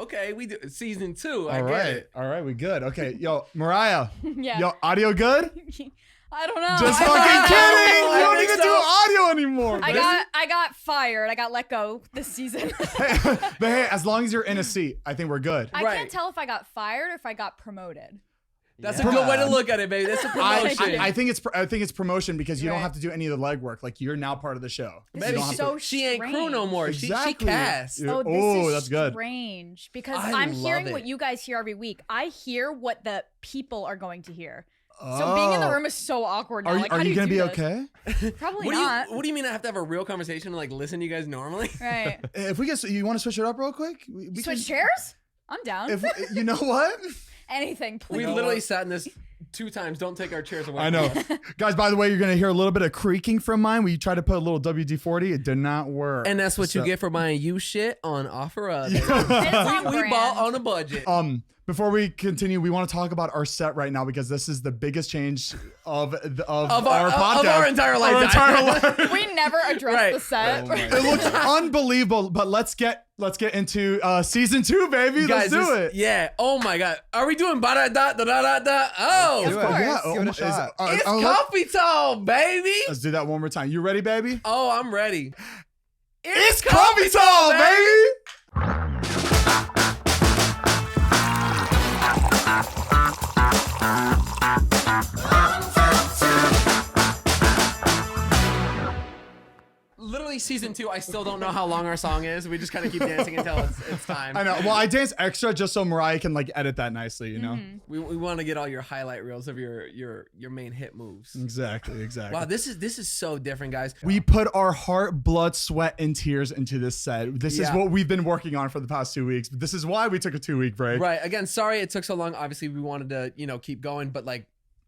Okay, we do season 2. All right, we good. Okay, yo, Mariah. Yeah. Yo, audio good? I don't know. Just fucking kidding. You don't even do audio anymore. I got fired. I got let go this season. But hey, as long as you're in a seat, I think we're good. I can't tell if I got fired or if I got promoted. That's a good way to look at it, baby. That's a promotion. I think it's promotion because you don't have to do any of the legwork. Like you're now part of the show. This is so she ain't crew no more. Exactly. She cast. Oh, this is that's good. strange because I I'm hearing love it. what you guys hear every week. I hear what the people are going to hear. So being in the room is so awkward now. Are you gonna be this? okay? Probably not. What do you mean I have to have a real conversation and like listen to you guys normally? Right. If we get, you want to switch it up real quick? We Switch chairs? I'm down. If you know what? Anything, please. We literally sat in this 2 times. Don't take our chairs away. I know. Guys, by the way, you're going to hear a little bit of creaking from mine. We tried to put a little WD-40. It did not work. And that's what you get for buying you shit on OfferUp. We bought on a budget. Before we continue, we want to talk about our set right now because this is the biggest change of our podcast. Of our entire life. We never addressed the set. It looks unbelievable, but let's get into season 2, baby. Guys, let's do it. Yeah. Oh my God. Are we doing ba-da-da-da-da-da? Oh. Of course. Yeah. Give it a shot. It's coffee time, baby. Let's do that one more time. You ready, baby? Oh, I'm ready. It's coffee time, baby. Literally season 2, I still don't know how long our song is. We just kind of keep dancing until it's time. I know. Well, I dance extra just so Mariah can like edit that nicely, you know? We want to get all your highlight reels of your main hit moves. Exactly. Wow, this is so different, guys. We put our heart, blood, sweat, and tears into this set. This is what we've been working on for the past 2 weeks. This is why we took a 2-week break. Right. Again, sorry it took so long. Obviously, we wanted to, keep going, but like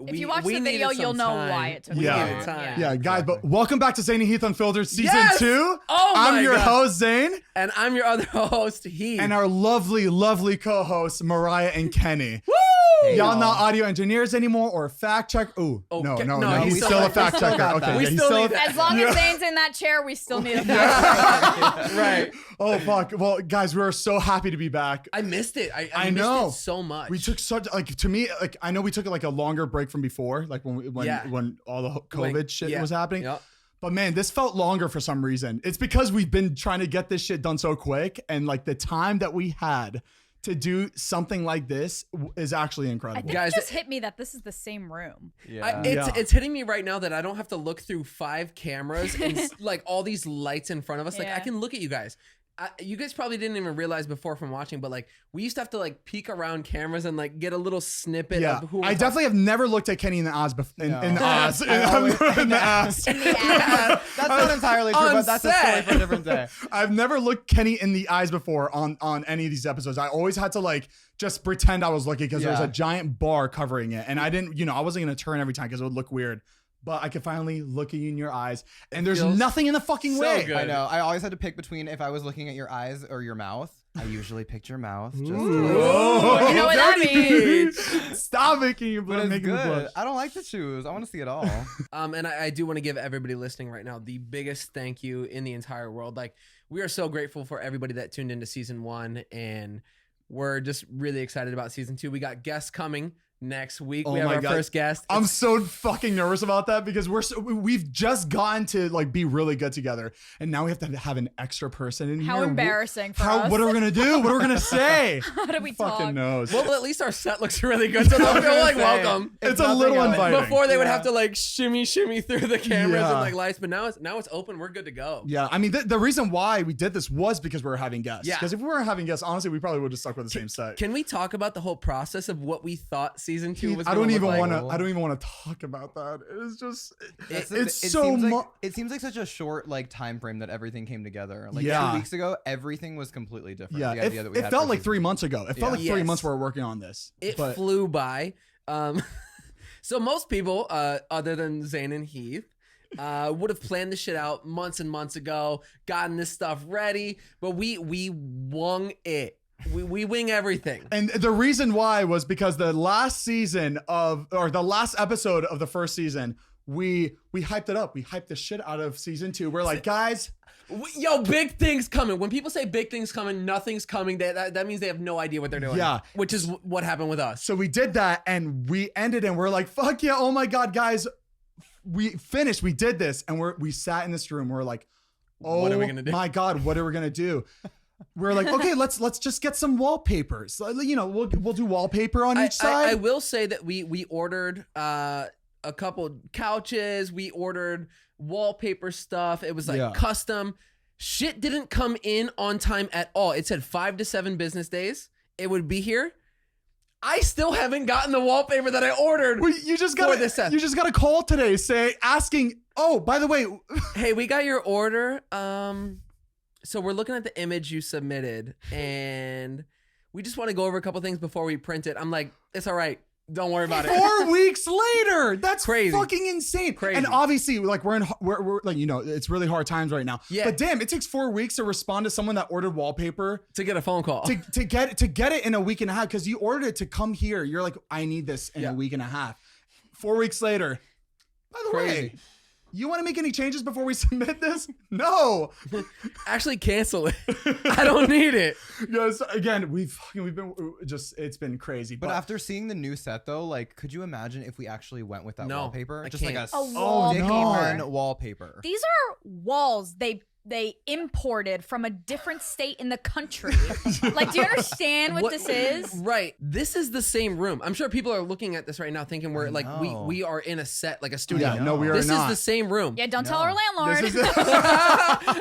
If you watch the video, you'll know why it took so long. Yeah, guys, but welcome back to Zane Heath Unfiltered Season 2. Oh I'm your God. host, Zane. And I'm your other host, Heath. And our lovely, lovely co-hosts, Mariah and Kenny. Woo! Hey, y'all not audio engineers anymore or fact check. Ooh, no. He's still a fact checker. Okay, we still need that. As long as Zane's in that chair, we still need a fact checker. Right. Oh, fuck. Well, guys, we're so happy to be back. I missed it. I know. Missed it so much. We took such, to me, I know we took like a longer break from before, like when all the COVID shit was happening. Yep. But man, this felt longer for some reason. It's because we've been trying to get this shit done so quick, and like the time that we had to do something like this is actually incredible. I think it just hit me that this is the same room. Yeah. It's hitting me right now that I don't have to look through 5 cameras and like all these lights in front of us. Like I can look at you guys. You guys probably didn't even realize before from watching, but like we used to have to like peek around cameras and like get a little snippet of who. I definitely have never looked at Kenny in the eyes before. In the ass. In the ass. That's not entirely true, but that's a story for a different day. I've never looked Kenny in the eyes before on any of these episodes. I always had to like just pretend I was looking because there was a giant bar covering it, and I didn't, I wasn't gonna turn every time because it would look weird. But I could finally look at you in your eyes, and there's nothing in the fucking way. Good. I know. I always had to pick between if I was looking at your eyes or your mouth. I usually picked your mouth. Just You know what that means. Stop making your but blood it's making good. blush. I don't like to choose. I want to see it all. And I do want to give everybody listening right now the biggest thank you in the entire world. Like we are so grateful for everybody that tuned into season 1, and we're just really excited about season 2. We got guests coming next week. We have our first guest. I'm so fucking nervous about that because we've just gotten to like be really good together, and now we have to have an extra person in here. How embarrassing for us. What are we gonna do? What are we gonna say? How do we talk? Fucking knows. Well, at least our set looks really good, so they'll feel like welcome. It's a little inviting. Before they would have to like shimmy through the cameras and like lights, but now it's open. We're good to go. Yeah, I mean the reason why we did this was because we were having guests. Yeah. Because if we weren't having guests, honestly, we probably would have stuck with the same set. Can we talk about the whole process of what we thought season 2 was? I don't even want to talk about that. It's just it seems like such a short like time frame that everything came together. Like 2 weeks ago, everything was completely different. Yeah, the idea that we it had felt for like season 3 months ago. It felt like 3 months we were working on this. It flew by. So most people, other than Zane and Heath, would have planned this shit out months and months ago, gotten this stuff ready, but we wung it. We wing everything. And the reason why was because the last episode of the first season we hyped it up. We hyped the shit out of season 2. We're like, guys, yo, big things coming. When people say big things coming, nothing's coming. That means they have no idea what they're doing. Yeah. Which is what happened with us. So we did that and we ended and we're like, fuck yeah. Oh my God, guys, we finished. We did this. And we sat in this room. We're like, oh what are we gonna do? My God, what are we going to do? We're like, okay, let's just get some wallpapers. You know, we'll do wallpaper on each side. I will say that we ordered a couple couches. We ordered wallpaper stuff. It was like custom. Shit didn't come in on time at all. It said 5 to 7 business days. It would be here. I still haven't gotten the wallpaper that I ordered. Well, you just got a call today asking, oh, by the way, hey, we got your order. So we're looking at the image you submitted, and we just want to go over a couple things before we print it. I'm like, it's all right. Don't worry about it. 4 weeks later. That's crazy. Fucking insane. Crazy. And obviously, like we're like, you know, it's really hard times right now. Yeah. But damn, it takes 4 weeks to respond to someone that ordered wallpaper to get a phone call to get it in a week and a half because you ordered it to come here. You're like, I need this in a week and a half. 4 weeks later. By the way, you want to make any changes before we submit this? No. Actually, cancel it. I don't need it. Yes. Again, we've been just, it's been crazy. But after seeing the new set though, like, could you imagine if we actually went with that wallpaper? I Just can't. like a wallpaper. Wallpaper. These are walls they imported from a different state in the country. Like, do you understand what this is? Right. This is the same room. I'm sure people are looking at this right now thinking we're like, we are in a set, like a studio. Yeah, no, we are this not. is the same room. Yeah, don't tell our landlord.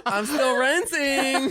I'm still renting.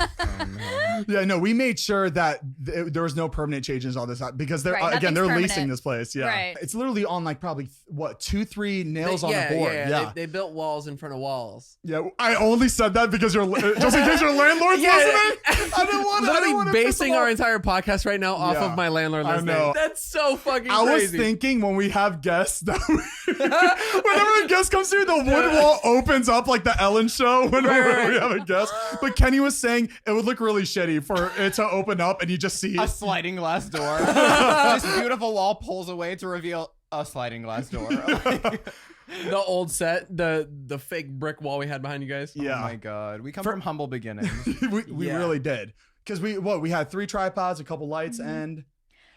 Yeah, no, we made sure that there was no permanent changes, all this because they're Right, again, they're nothing's leasing permanent. this place. Yeah. Right. It's literally on like probably 2-3 nails on the board. Yeah. They built walls in front of walls. Yeah, I only said that because you're just in case your landlord's listening. I didn't want to. Literally basing our entire podcast right now off of my landlord listening. I know. That's so fucking I crazy. was thinking when we have guests that whenever a guest comes through, the wood wall opens up like the Ellen show whenever we have a guest. But Kenny was saying it would look really shitty for it to open up and you just see a sliding glass door. This beautiful wall pulls away to reveal a sliding glass door. The old set, the fake brick wall we had behind you guys. Yeah. Oh my God. We come from humble beginnings. we really did. Because we had 3 tripods, a couple lights, and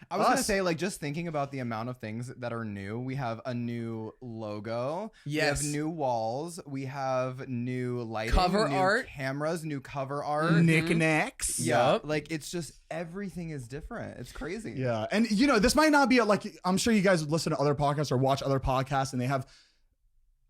I was going to say, like, just thinking about the amount of things that are new. We have a new logo. Yes. We have new walls. We have new lighting. Cover new art. Cameras, new cover art. knickknacks. Yeah. Yup. Like, it's just everything is different. It's crazy. Yeah. And, you know, this might not be like, I'm sure you guys listen to other podcasts or watch other podcasts and they have,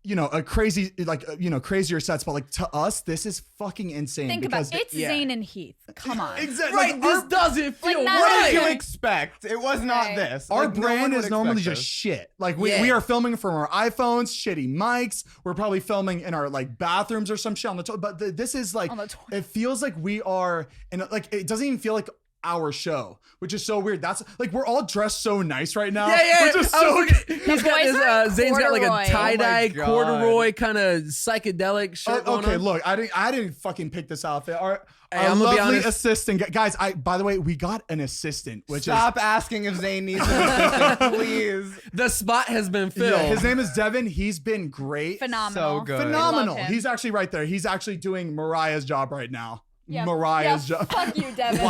you know, a crazy, like, you know, crazier sets, but like to us, this is fucking insane. Think because about it. It's Zane and Heath. Come on. Exactly. Right, Like, this doesn't feel Like, not What right. did you Right. expect? It was not Right. this. our Like, no one brand would is normally expect just this. shit. Like we Yeah. are filming from our iPhones, shitty mics. We're probably filming in our like bathrooms or some shit on the toilet. But this is like, On the toilet. it feels like we are, and like it doesn't even feel like our show, which is so weird. That's like we're all dressed so nice right now. Yeah. Which is I was so. looking- he's got boys this. are Zane's got like corduroy. a tie-dye Oh my God. corduroy kind of psychedelic shirt. going Okay, on. look, I didn't fucking pick this outfit. Our Hey, I'm gonna be lovely honest. assistant, guys. By the way, we got an assistant, which Stop asking if Zane needs an assistant, please. The spot has been is filled. his name is Devin. He's been great, Phenomenal. So good. phenomenal. Love him. He's actually right there. He's actually doing Mariah's job right now. Yeah. Mariah's Yeah, job. Fuck you, Devin.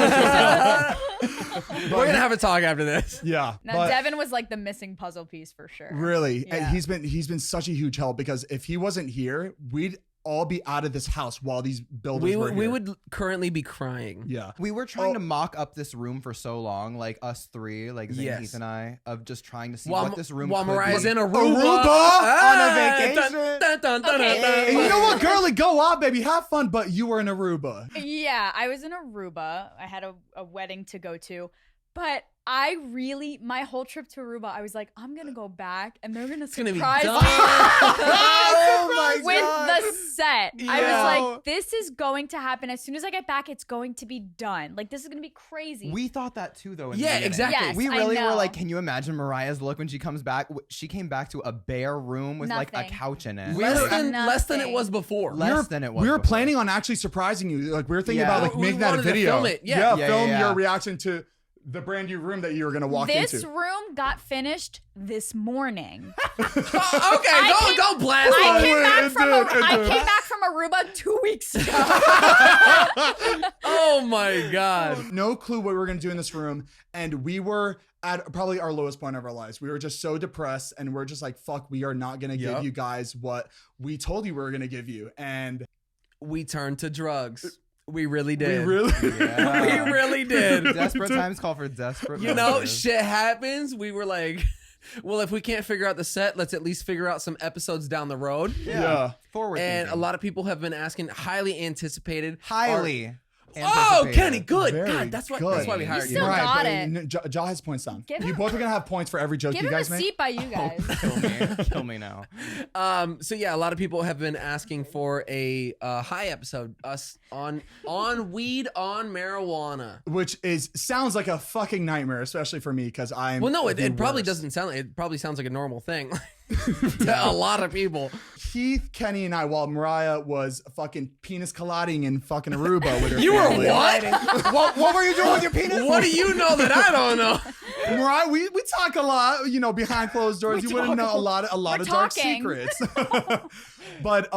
We're gonna have a talk after this. Yeah, No, but Devin was like the missing puzzle piece for sure. really, Yeah. he's been such a huge help because if he wasn't here, we'd all be out of this house while these builders were here. We would currently be crying. Yeah. We were trying to mock up this room for so long, like us three, like Zane, Yes. Heath, and I, of just trying to see While what this room while could Mariah's be. in Aruba, Aruba? On a vacation? Okay. And you know what, girly, go out, baby, have fun. But you were in Aruba. Yeah, I was in Aruba. I had a wedding to go to. But my whole trip to Aruba, I was like, I'm going to go back and they're going to gonna be surprise me done. Oh my with God. the set. I Yeah. was like, this is going to happen. As soon as I get back, it's going to be done. Like, this is going to be crazy. We thought that too, though. In the Yeah, beginning. exactly. Yes, We I really were know. like, can you imagine Mariah's look when she comes back? She came back to a bare room with like a Nothing. couch in it. less than Nothing. it was before. Less than it was We were before. planning on actually surprising you. Like we were thinking Yeah. about like We making that a wanted to video. film it. Yeah. Yeah, film yeah. your reaction to The brand new room that you were gonna walk This into. room got finished this morning. Okay, don't blast I us. came back from Aruba 2 weeks ago. Oh my god. No clue what we were gonna do in this room, and we were at probably our lowest point of our lives. We were just so depressed, and we're just like, fuck, we are not gonna give you guys what we told you we were gonna give you. And we turned to drugs. We really did. We really we really did. Desperate times call for desperate You know, measures. shit happens. We were like, well, if we can't figure out the set, let's at least figure out some episodes down the road. Yeah. Forward And thinking. a lot of people have been asking, highly anticipated. Highly. Oh, anticipated. Kenny, good. Very God, that's why we hired you. still got it. Ja has points down. Give You him- both are gonna have points for every joke Give you him a guys make. seat by you guys. Kill me. Kill me now. So yeah, a lot of people have been asking for a high episode, us on weed, on marijuana. Which sounds like a fucking nightmare, especially for me, because I'm. Well, no, the it probably worst. doesn't sound. It probably sounds like a normal thing to a lot of people. Heath, Kenny, and I, while Mariah was fucking penis colliding in fucking Aruba with her. You were family. what? What were you doing with your penis? What do you know that I don't know? Mariah, we talk a lot, behind closed doors. You wouldn't know a lot of We're dark talking. secrets. But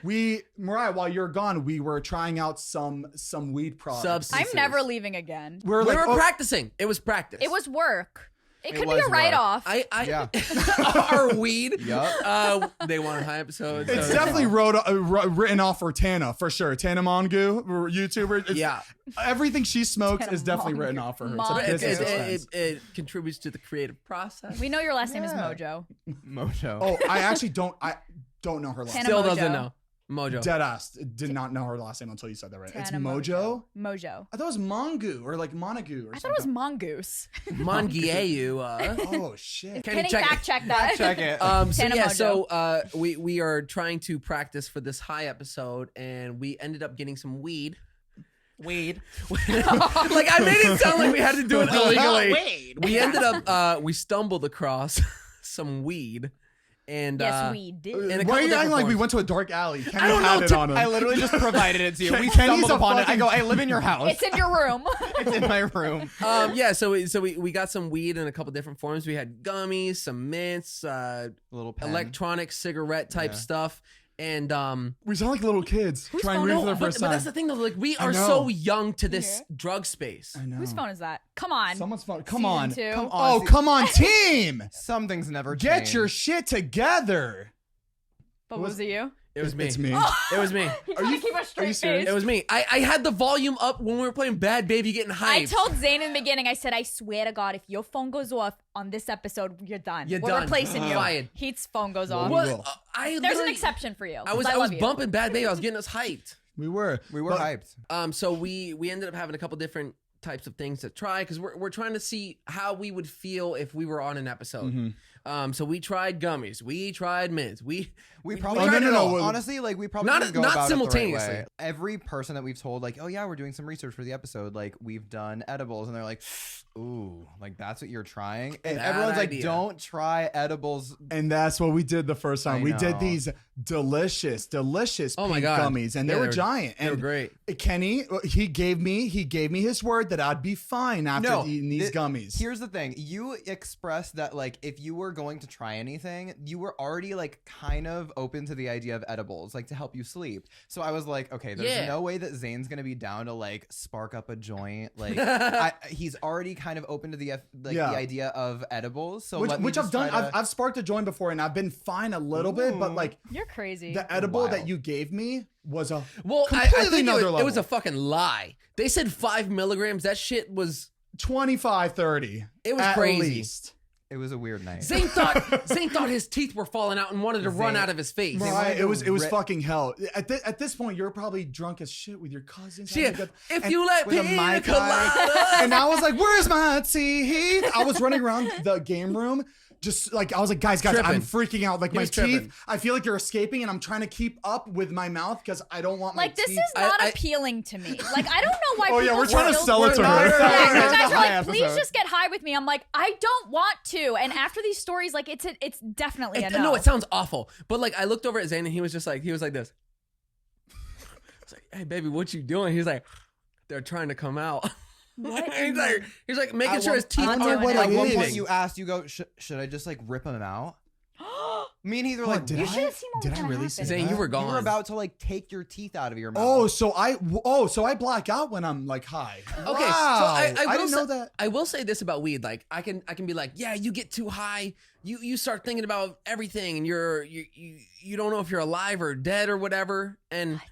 Mariah, while you're gone, we were trying out some weed products. Substances. I'm never leaving again. We were We like, were oh, practicing. It was practice. It was work. It could be was a work. write-off. Yeah. Yeah. Our weed. Yup. They want a high episode. It's so- definitely written off for Tana, for sure. Tana Mongu, YouTuber. It's- Yeah. Everything she smokes Tana is definitely Mongu. written off for her. It's a Mongu. business It, expense. it contributes to the creative process. We know your last name is Yeah. Mojo. Mojo. Oh, I actually don't know her last Tana name. Still Mojo. doesn't know. Mojo. Deadass did not know her last name until you said that right. It's Tana Mojo? Mojo. I thought it was Mongu or like Monagu or I thought it was something. mongoose. Mongieu. Oh shit. Can you Kenny, check fact check that. Check it. So Tana yeah, Mojo. so we are trying to practice for this high episode, and we ended up getting some weed. Weed. Like I made it sound like we had to do it illegally. We ended up we stumbled across some weed, and Yes, we did. in a Why couple are you acting different like we forms. went to a dark alley? Kenny I don't had know, it on him. I literally just provided it to you. We Kenny's stumbled a upon it. I fucking- go, I live in your house. It's in your room. It's in my room. Yeah, so we got some weed in a couple different forms. We had gummies, some mints, Little pen. electronic cigarette type Yeah. stuff, and We sound like little kids trying weed no, for the but, first but time. that's the thing though. Like we are know. so young to this drug space. I know. Whose phone is that? Come on. Someone's phone. Come Season on. 2. Come on. Oh, See- come on, team. Some things never Get change. your shit together. But was it you? It was me. It's me. It was me. He's trying to keep a straight serious? face. It was me. I had the volume up when we were playing Bad Baby getting hyped. I told Zane in the beginning, I said, I swear to God, if your phone goes off on this episode, you're done. You're We're done. replacing you. Fired. Heath's phone goes off. Well, What? I There's an literally- exception for you. I was love you. bumping Bad Baby. I was getting us hyped. We were. We were But- hyped. So we ended up having a couple different types of things to try because we're trying to see how we would feel if we were on an episode. So we tried gummies. We tried mints. We probably no, tried no, it no, all. well- Honestly, like we probably Not- didn't go not about simultaneously. it the right way. Every person that we've told, like, oh yeah, we're doing some research for the episode. Like we've done edibles, and they're like, ooh, like that's what you're trying. And Bad everyone's idea. like, don't try edibles. And that's what we did the first time. I We did know. these delicious Oh my pink God. gummies, and they were giant. They were And great. Kenny, he gave me his word that I'd be fine after eating these gummies. Here's the thing: you expressed that like if you were going to try anything, you were already like kind of open to the idea of edibles, like to help you sleep. So I was like, okay, there's Yeah. no way that Zane's gonna be down to like spark up a joint. Like he's already kind of open to the the idea of edibles. So let me which I've just done. try to- I've sparked a joint before, and I've been fine a little bit, but like You're crazy. the edible Wild. that you gave me was a Well, I completely think another it level. was a fucking lie. They said 5 milligrams. That shit was 25, 30. It was at crazy. least. It was a weird night. Zane thought his teeth were falling out and wanted to run Zane- out of his face. Right, it was Rip- fucking hell. At this point, you're probably drunk as shit with your cousins. Shit, having a good- if you let with a pina Mai Tai. colada. and I was like, "Where's my teeth?" I was running around the game room, just like I was like, "Guys, Tripping. I'm freaking out. Like He my was teeth, tripping. I feel like they're escaping, and I'm trying to keep up with my mouth because I don't want my like, this teeth." is not I- appealing to me. Like, I don't know why Oh, yeah, people we're trying to still- sell it to We're her. not- Yeah, you It's guys a are high like, please episode. just get high with me. I'm like, I don't want to. And after these stories, like, it's definitely a no. No, it sounds awful. But like I looked over at Zane and he was like this. I was like, hey baby, what you doing? He was like, they're trying to come out. What? he's like making sure his teeth I aren't wonder what At it one is. point, you asked, you go, should I just like rip them out? Me and Heath were like, did You I? should have seen what Did was I gonna really happen. say Zane, that? you were gone. you were about to like take your teeth out of your mouth. Oh, so I black out when I'm like high. Okay, Wow. so I will didn't know that. I will say this about weed. Like I can be like, yeah, you get too high, you start thinking about everything, and you don't know if you're alive or dead or whatever. And What?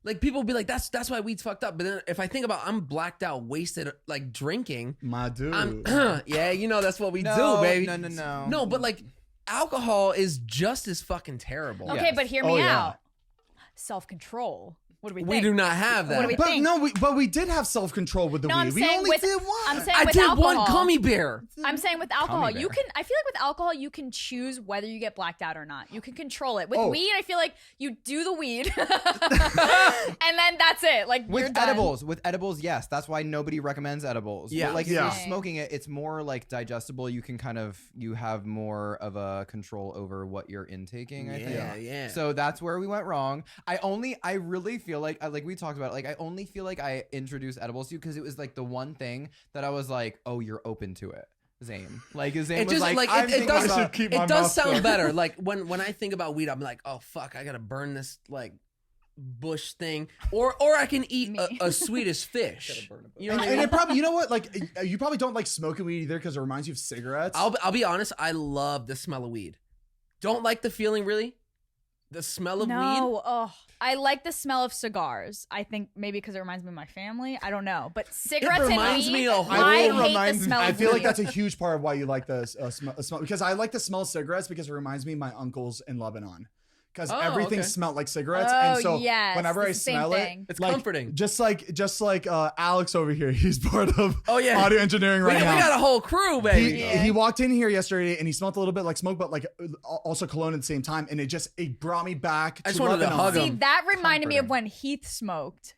like people be like, that's why weed's fucked up. But then if I think about, I'm blacked out, wasted, like drinking. My dude. I'm yeah, that's what we no, do, baby. No. No, but like alcohol is just as fucking terrible. Okay, Yes. but hear Oh, me yeah. out. Self-control. What do we think? We do not have What do that. we but think? no, we did have self-control with the No, weed. I'm We saying only with- did one. I'm saying I with did alcohol. one gummy bear. I'm saying with alcohol, Gummy you bear. can. I feel like with alcohol, you can choose whether you get blacked out or not. You can control it. With Oh. weed, I feel like you do the weed, and then that's it. Like you're With done. edibles, yes. That's why nobody recommends edibles. Yeah. But like if Yeah. you're smoking it, it's more like digestible. You can you have more of a control over what you're intaking, I think. Yeah. So that's where we went wrong. I really feel like we talked about it, like I only feel like I introduced edibles to you because it was like the one thing that I was like, oh, you're open to it, Zane. Like Zane It was just like, like I'm it thinking does. I should about- keep my It does mouth sound shut. better. Like when I think about weed, I'm like, oh fuck, I gotta burn this like bush thing, or I can eat Me. a Swedish fish. You know what I And mean? it probably, you know what? Like, you probably don't like smoking weed either because it reminds you of cigarettes. I'll be honest. I love the smell of weed. Don't like the feeling really. The smell of weed. No, oh, I like the smell of cigars. I think maybe because it reminds me of my family. I don't know, but cigarettes and reminds weed. me of I home. hate the smell. I of feel like weed. that's a huge part of why you like the smell because I like the smell of cigarettes because it reminds me of my uncles in Lebanon because Oh, everything okay. smelled like cigarettes Oh, and so yes, whenever I it's the same smell thing. it, It's like, comforting. Just like Alex over here, he's part of Oh, yeah. audio engineering We right now. got a whole crew, baby. He walked in here yesterday and he smelled a little bit like smoke, but like also cologne at the same time, and it brought me back. I just to wanted to Lebanon. hug See, him. that reminded me of Comforting. when Heath smoked,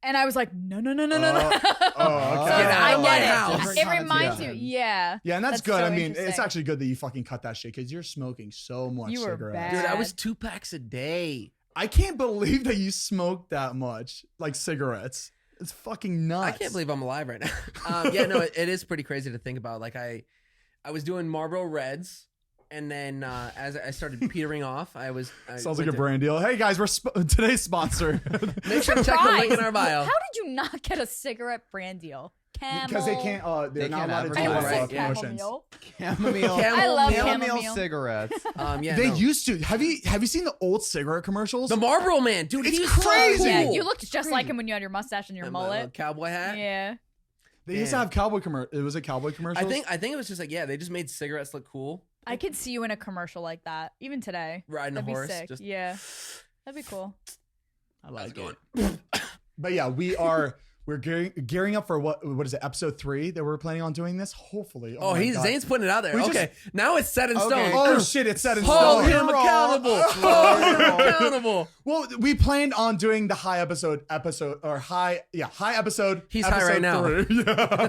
and I was like, no. Oh, okay. So Get out I of my get house. it. Different It reminds you, connotation. yeah. Yeah, and that's good. so I mean, it's interesting. actually good that you fucking cut that shit because you're smoking so much You were cigarettes. Dude, I bad. was 2 packs a day. I can't believe that you smoked that much, like cigarettes. It's fucking nuts. I can't believe I'm alive right now. Yeah, no, it is pretty crazy to think about. Like I was doing Marlboro Reds, and then as I started petering off, I Sounds went like a to- brand deal. Hey guys, we're today's sponsor Make sure to check the link in our Surprise. bio. How did you not get a cigarette brand deal? Camel. because they can't. They're They not can't allowed to do I advertise, almost right, said yeah. promotions. chamomile. Chamomile. I love chamomile chamomile. cigarettes. Yeah, They no. used to. Have you seen the old cigarette commercials? The Marlboro Man, dude. It's He's crazy. So cool. Yeah, you looked just like him when you had your mustache and your And my little mullet. cowboy hat. Yeah. They used to have cowboy commercial. It was a cowboy commercial. I think it was just like they just made cigarettes look cool. I could see you in a commercial like that, even today. Riding That'd a horse. be sick. Just Yeah. That'd be cool. I like it. But yeah, we're gearing up for what is it, episode 3 that we're planning on doing this. Hopefully. Oh, my God. Zane's putting it out there. We Okay, now it's set in Okay. stone. Oh shit! It's set in Hold stone. him accountable. Hold him accountable. Well, we planned on doing the high episode, high episode. He's high right now. 3. Yeah.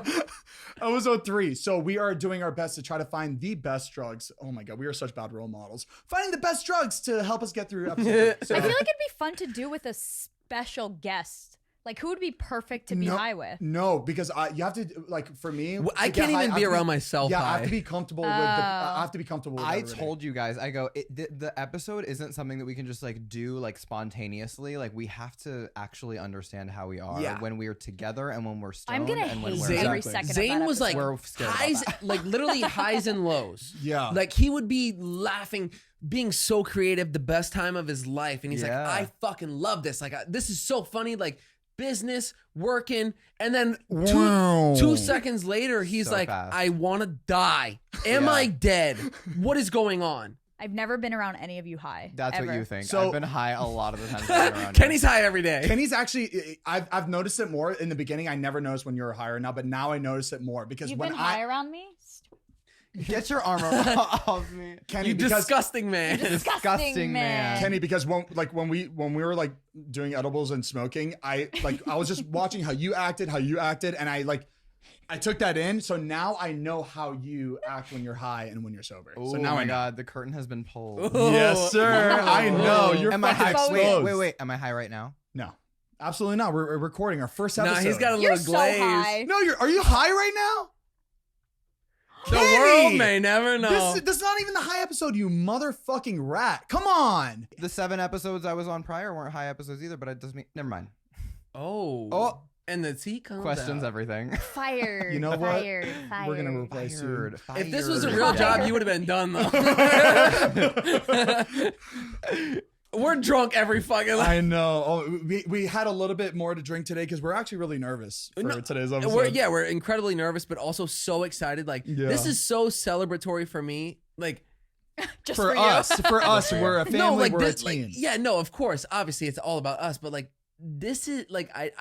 Episode 3. So we are doing our best to try to find the best drugs. Oh my God, we are such bad role models. Finding the best drugs to help us get through episode 3. So, I feel like it'd be fun to do with a special guest. Like, who would be perfect to be high with? No, because you have to like for me. Well, I to get can't high, even I be have to around myself Yeah, I have high. to be comfortable with. I have to be comfortable. With I everything. told you guys, I go, the episode isn't something that we can just like do like spontaneously. Like we have to actually understand how we are Yeah. when we are together and when we're stoned I'm gonna and when hate we're Zane- every Exactly. second Zane of that was like We're scared about highs, that. like literally highs and lows. Yeah. Like he would be laughing, being so creative, the best time of his life, and he's Yeah. like, "I fucking love this. Like, this is so funny. Like, business, working, and then Wow. 2 seconds later, he's So like, fast. I want to die. Am Yeah. I dead? What is going on? I've never been around any of you high. That's ever. what you think. So- I've been high a lot of the times. I've been around Kenny's high every day. Kenny's actually, I've noticed it more in the beginning. I never noticed when you were higher now, but now I notice it more because You've when been high around me? you. Get your arm off me. Kenny, You because disgusting man. Disgusting man. Kenny, because when we were like doing edibles and smoking, I was just watching how you acted, and I took that in. So now I know how you act when you're high and when you're sober. Oh so now my I know. God, the curtain has been pulled. Yes, sir. I know. You're Am I fucking high? exposed. Wait. Am I high right now? No. Absolutely not. We're recording our first Nah, episode. he's got a You're little so glaze. high. No, are you high right now? The Kenny! world may never know. This is not even the high episode, you motherfucking rat. Come on. The 7 episodes I was on prior weren't high episodes either, but it doesn't mean. Never mind. Oh. And the tea comes Questions out. everything. Fired. You know what? Fired. We're going to replace you. If this was a real job, you would have been done though. We're drunk every fucking. I know. Oh, we had a little bit more to drink today because we're actually really nervous for today's episode. We're incredibly nervous, but also so excited. Like this is so celebratory for me. Like Just for you. us, we're a family. no, like we're this, a team. like, yeah, no, of course, obviously, it's all about us. But like this is like I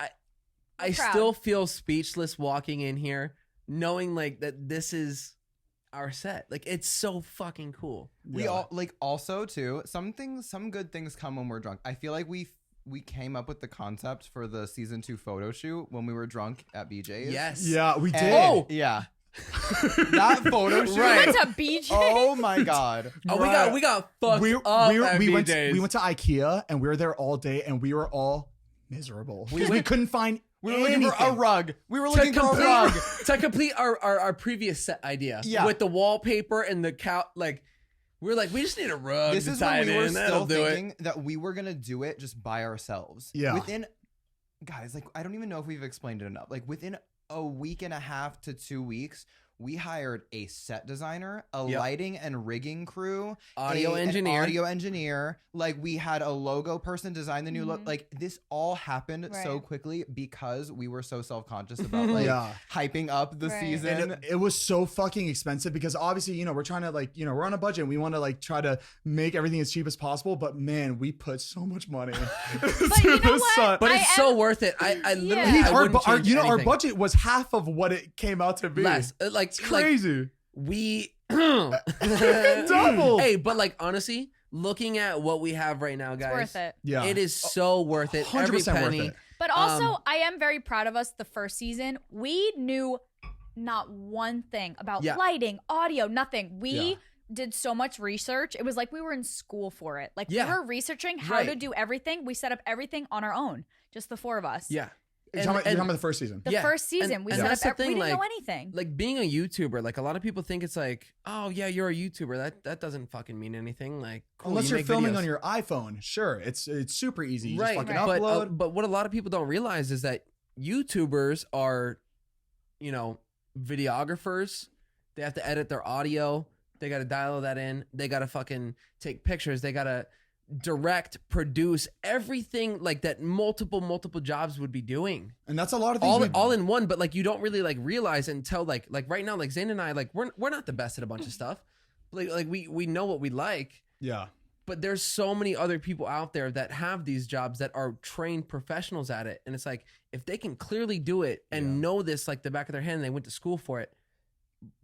We're proud. still feel speechless walking in here, knowing like that this is our set. Like it's so fucking cool. We all like also too. Some good things come when we're drunk. I feel like we came up with the concept for the season 2 photo shoot when we were drunk at BJ's. Yes. Yeah, we did. Oh! Yeah. That photo shoot. Right. We went to BJ. Oh my god. Oh, we got fucked up at we went BJ's. to IKEA and we were there all day and we were all miserable because we couldn't find. We were looking for a rug. We were looking for a rug. To complete our previous set idea. Yeah. With the wallpaper and the couch. Like, we were like, we just need a rug This to is tie when it we were in. That'll still do it. thinking that we were gonna do it just by ourselves. Yeah. Guys, like I don't even know if we've explained it enough. Like within a week and a half to 2 weeks, we hired a set designer, a lighting and rigging crew, Audio an engineer. audio engineer. Like we had a logo person design the new look. Like this all happened so Right. quickly because we were so self-conscious about like Yeah. hyping up the Right. season. And it was so fucking expensive because obviously, we're trying to like, we're on a budget and we want to like try to make everything as cheap as possible. But man, we put so much money into you know this what? set. But I it's am- so worth it. I literally Yeah. Heath, I wouldn't change our anything. budget was half of what it came out to be. Less. It's crazy. We Double. Hey, but like honestly, looking at what we have right now, guys, Worth it. Yeah. it is so worth it. Every 100% worth penny. it. But also, I am very proud of us the first season. We knew not one thing about Yeah. lighting, audio, nothing. We Yeah. did so much research. It was like we were in school for it. Like Yeah. we were researching how Right. to do everything. We set up everything on our own, just the 4 of us. Yeah. You're talking about the first season. The Yeah. first season, And we that's set the up. thing, We didn't know like- anything. Like being a YouTuber, like a lot of people think it's like, oh yeah, you're a YouTuber. That doesn't fucking mean anything. Like, cool, Unless you you're make filming videos. on your iPhone, sure, it's super easy. You right, just fucking Right. upload. But what a lot of people don't realize is that YouTubers are, videographers. They have to edit their audio. They got to dial that in. They got to fucking take pictures. They got to direct, produce everything like that. Multiple jobs would be doing And that's a lot of things. all in one. But like you don't really like realize until like right now, like Zane and I, like we're not the best at a bunch of stuff. Like we know what we like. Yeah. But there's so many other people out there that have these jobs that are trained professionals at it. And it's like, if they can clearly do it and know this like the back of their hand and they went to school for it.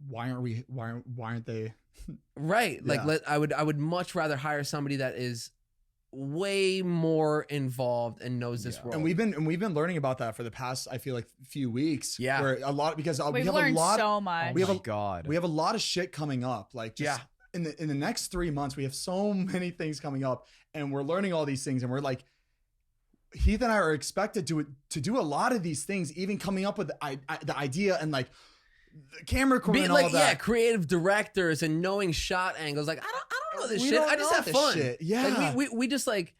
Why aren't they? Right. Like Yeah. I would much rather hire somebody that is way more involved and knows this world. And we've been learning about that for the past, I feel like, few weeks. Yeah. Where a lot because we We've have learned a lot. so much. we have oh a- my god. We have a lot of shit coming up. Like just in the next 3 months, we have so many things coming up, and we're learning all these things, and we're like, Heath and I are expected to do a lot of these things, even coming up with the idea and like the camera crew Be and like, all that. creative directors and knowing shot angles. Like, I don't know this We shit. don't I just know have this fun. shit. Yeah. Like we just like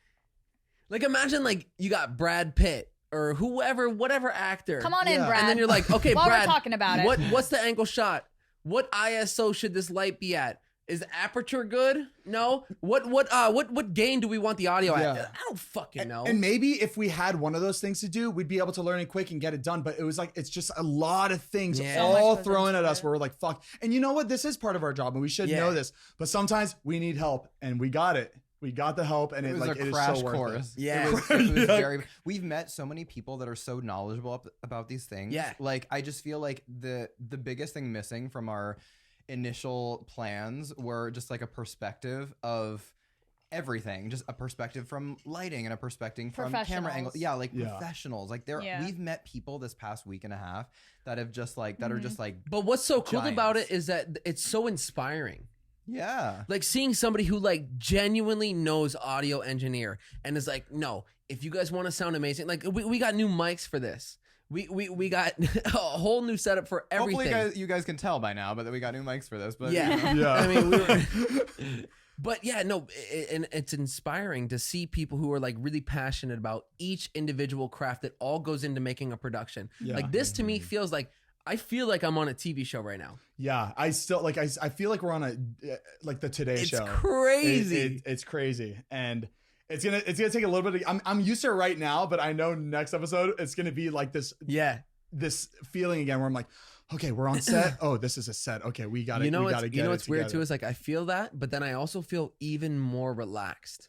imagine like you got Brad Pitt or whatever actor. Come on in, Yeah. Brad. And then you're like, okay, While Brad, we're talking about it. what's the angle shot? What ISO should this light be at? Is the aperture good? No. What gain do we want the audio Yeah. at? I don't fucking know. And maybe if we had one of those things to do, we'd be able to learn it quick and get it done. But it was like, it's just a lot of things Yeah. So all much goes thrown into at us it. where we're like, fuck. And you know what? This is part of our job and we should Yeah. know this. But sometimes we need help and we got it. We got the help and it was a it is crash so worth course. it. Yeah. It was Yeah. very. We've met so many people that are so knowledgeable about these things. Yeah. Like I just feel like the biggest thing missing from our initial plans were just like a perspective of everything, just a perspective from lighting and a perspective from camera angle. Professionals. Yeah, like Yeah. professionals. Like Yeah. we've met people this past week and a half that have just like are just like but what's so cool about it Giants. is that it's so inspiring. yeah. Like seeing somebody who like genuinely knows audio engineer and is like, no, if you guys want to sound amazing, like we got new mics for this. We got a whole new setup for everything. Hopefully you guys can tell by now, but that we got new mics for this. But Yeah. Yeah. I mean, we were, but yeah, no, and it's inspiring to see people who are like really passionate about each individual craft that all goes into making a production. Yeah. Like this to me feels like I feel like I'm on a TV show right now. Yeah, I still like. I feel like we're on a like the Today It's Show. crazy. It's crazy, and it's gonna take a little bit. I'm used to it right now, but I know next episode it's gonna be like this feeling again where I'm like, okay, we're on set. Oh, this is a set. Okay, we got it. You know we what's gotta you know get what's it weird together. too is like I feel that, but then I also feel even more relaxed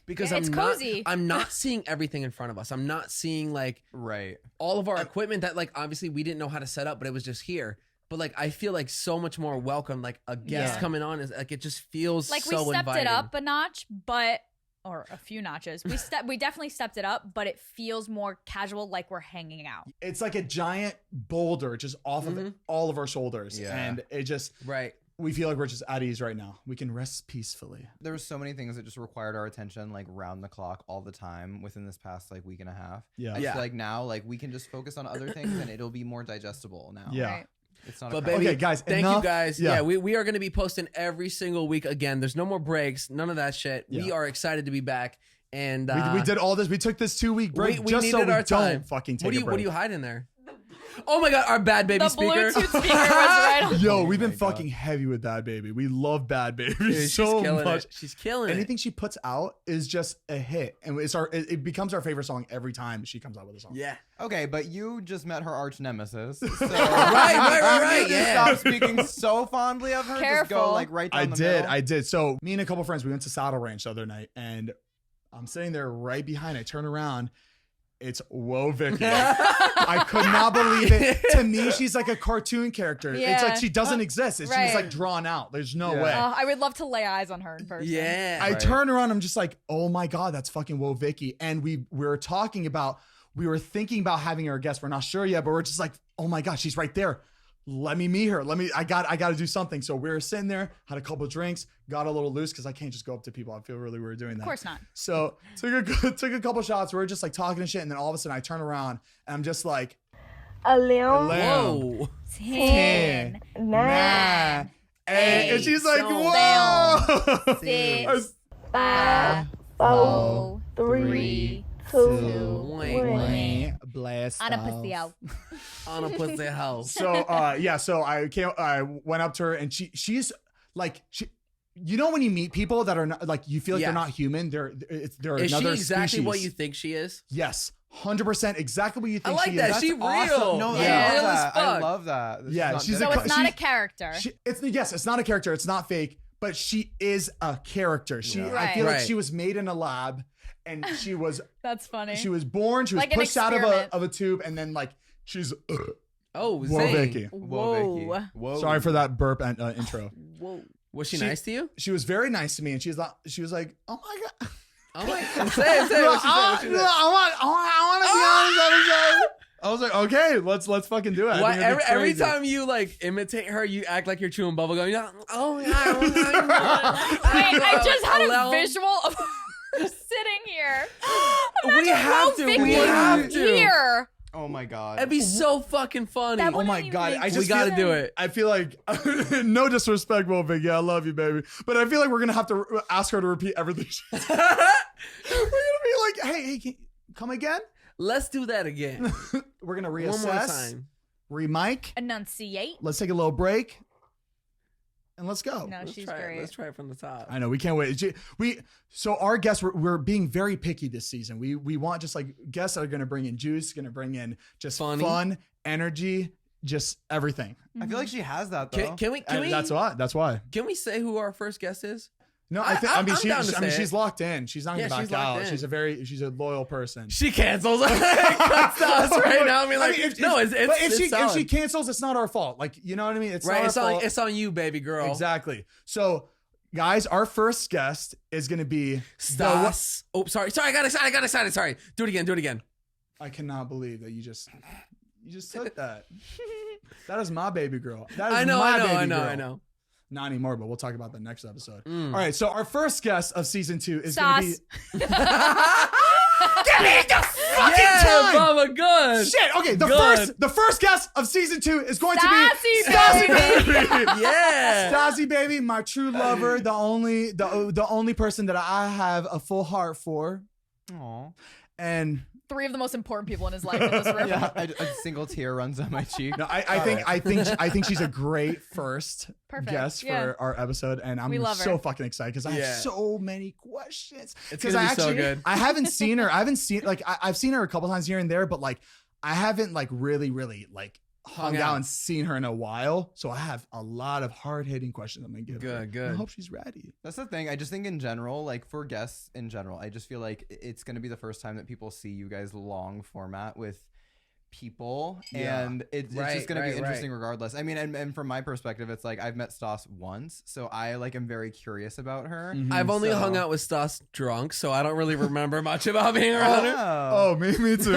because Yeah, it's cozy. I'm not seeing everything in front of us. I'm not seeing like right. all of our equipment that like obviously we didn't know how to set up, but it was just here. But like I feel like so much more welcome. Like a guest Yeah. coming on is like it just feels Like so we stepped inviting. it up a notch, but or a few notches. We definitely stepped it up, but it feels more casual, like we're hanging out. It's like a giant boulder just off Mm-hmm. of all of our shoulders, Yeah. and it just Right. we feel like we're just at ease right now. We can rest peacefully. There were so many things that just required our attention, like round the clock all the time within this past like week and a half. Yeah. I Yeah. feel like now, like we can just focus on other things and it'll be more digestible now. Yeah. Right. It's not. But a baby, Okay, guys, thank enough. you guys. Yeah. Yeah, we are going to be posting every single week again. There's no more breaks, none of that shit. We Yeah. are excited to be back. And We did all this. We took this 2-week break we just so needed we our time. don't fucking take what do a you break. what do you hide in there? Oh my god, our bad baby The speaker. Bluetooth speaker was right on. Yo, Oh we've been my God. fucking heavy with Bad Baby. We love Bad Baby Dude, she's so killing much. it. She's killing Anything she puts out is just a hit, and it becomes our favorite song every time she comes out with a song. it. Yeah. Okay, but you just met her arch nemesis. So right, you need to yeah. Stop speaking so fondly of her. Just go Careful. like right down I the did. middle. I did. So me and a couple friends, we went to Saddle Ranch the other night, and I'm sitting there right behind. I turn around. It's Whoa Vicky. I could not believe it. To me, she's like a cartoon character. It's Yeah. like she doesn't exist. She's Right. like drawn out. There's no Yeah. way. I would love to lay eyes on her in person. Yeah. I Right. turn around, I'm just like, oh my God, that's fucking Whoa Vicky. And we were talking about, we were thinking about having her a guest. We're not sure yet, but we're just like, oh my God, she's right there. Let me meet her. I got to do something. So we were sitting there, had a couple of drinks, got a little loose because I can't just go up to people. I feel really weird doing that. Of course not. So took a couple shots. We were just like talking and shit. And then all of a sudden I turn around and I'm just like, Whoa. 10, 9, 8. And she's like, seven, whoa. 6, 5, 4, 3, 2, Wait. Blast on a pussy out. On a pussy house. So so I went up to her and she's like you know when you meet people that are not like you feel like Yeah. they're not human, they're Is another she exactly species. what you think she is? Yes, 100% exactly what you think I like she that. is. She That's real. awesome. No, Yeah. I Real love as that. I fuck. love that. This Yeah, is she's not So a- it's not a she's- character. It's not a character, it's not fake, but she is a character. She Yeah. I feel like Right. she was made in a lab and she was That's funny. born, she was Like an pushed out experiment. of a tube and then like she's Oh, Whoa, Zane. Vicky. Whoa, Vicky. Whoa. Sorry for that burp intro. Whoa. Was she She- nice to you? She was very nice to me and she was like, "Oh my God." Oh my god. Say it. What she said. What she said. I want to be on this episode. I was like, okay, let's fucking do it. I Why, think it'd be every crazy. time you like imitate her, you act like you're chewing bubblegum. You're like, oh yeah. Wait, I just had Allow- a visual of her sitting here. We have to. We have to. Here. Oh my god. That'd be so fucking funny. That Oh wouldn't my even God, make I just we got to feel- do it. I feel like no disrespect, Will Big. Yeah, I love you, baby. But I feel like we're gonna have to ask her to repeat everything. We're gonna be like, hey, can you come again? Let's do that again. We're gonna One more reassess, time. remic. Enunciate. Let's take a little break, and let's go. No, Let's she's try it. great. Let's try it from the top. I know we can't wait. So our guests, we're being very picky this season. We want just like guests that are going to bring in juice, going to bring in just Funny. fun, energy, just everything. I feel like she has that though. Can we? Can we? That's why. Can we say who our first guest is? No, I'm down to say she's it. locked in. She's not going Yeah, to back she's locked out. in. She's a loyal person. She cancels. Cuts to us right now. I mean, like, if it's she solid. cancels, it's not our fault. Like, you know what I mean? It's Right, not our fault. it's on you, baby girl. Exactly. So, guys, our first guest is going to be Stas. Oh, sorry. I got excited. Sorry. Do it again. I cannot believe that you just took that. That is my baby girl. That is I know. my baby girl. I know. Not anymore, but we'll talk about that next episode. Mm. All right, so our first guest of season 2 is going to Sauce. be Give me the fucking time. Mama, good. Shit. Okay, Good. the first guest of season 2 is going Stassi, to be Stassi baby. Yeah. Stassi baby, my true lover, the only person that I have a full heart for. Aw. And 3 of the most important people in his life in this room. Yeah, a single tear runs down my cheek. no, I think she's a great first Perfect. guest Yeah. for our episode, and I'm We love so her. fucking excited because I Yeah. have so many questions. It's Because gonna I be so good. I haven't seen her. I've seen her a couple times here and there, but like I haven't like really like hung out and seen her in a while. So I have a lot of hard hitting questions I'm gonna give her. Good. I hope she's ready. That's the thing. I just think in general, like for guests in general, I just feel like it's going to be the first time that people see you guys long format with people, Yeah. and it's just going to be interesting regardless. I mean, and from my perspective, it's like I've met Stas once, so I like am very curious about her. Mhm. I've only So- hung out with Stas drunk, so I don't really remember much about being around her. Oh, me too.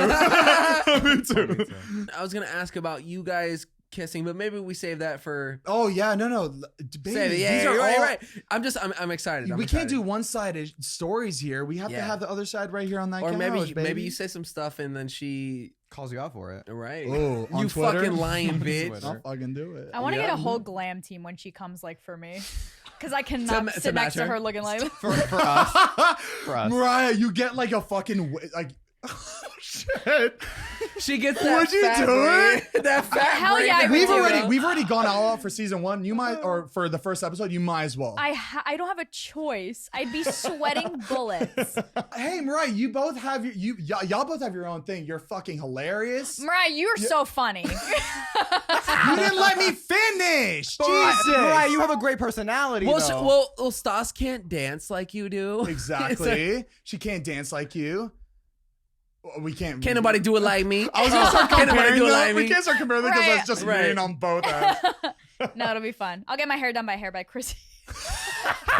me too. I was gonna ask about you guys kissing, but maybe we save that for. Oh yeah, no, baby. Save it. Yeah, these you're are right, all. right. I'm excited. We can't do one-sided stories here. We have to Yeah. have the other side right here on that Or couch, maybe baby. you say some stuff and then she. Calls you out for it. Right. Oh, on you Twitter? fucking lying bitch. Twitter. I'll fucking do it. I want to Yeah. get a whole glam team when she comes, like for me, because I To cannot sit match next to her? her looking like. For us. For us. Mariah, you get like a fucking like. Oh shit! She gets that. Would you fat do brain- That fat Hell brain yeah, I that would We've do we it. do. already gone all out for season 1. You might, or for the first episode, you might as well. I don't have a choice. I'd be sweating bullets. Hey, Mariah, you both have y'all both have your own thing. You're fucking hilarious. Mariah, you're so funny. You didn't let me finish. Mariah, Jesus. Mariah, you have a great personality. Well, though. well, Stas can't dance like you do. Exactly. She can't dance like you. We can't. Can't nobody do it like me. I was gonna start Can't nobody comparing do it them. like We me. can't start comparing them because Right. that's just Right. mean on both ends. No, it'll be fun. I'll get my hair done by Chrissy.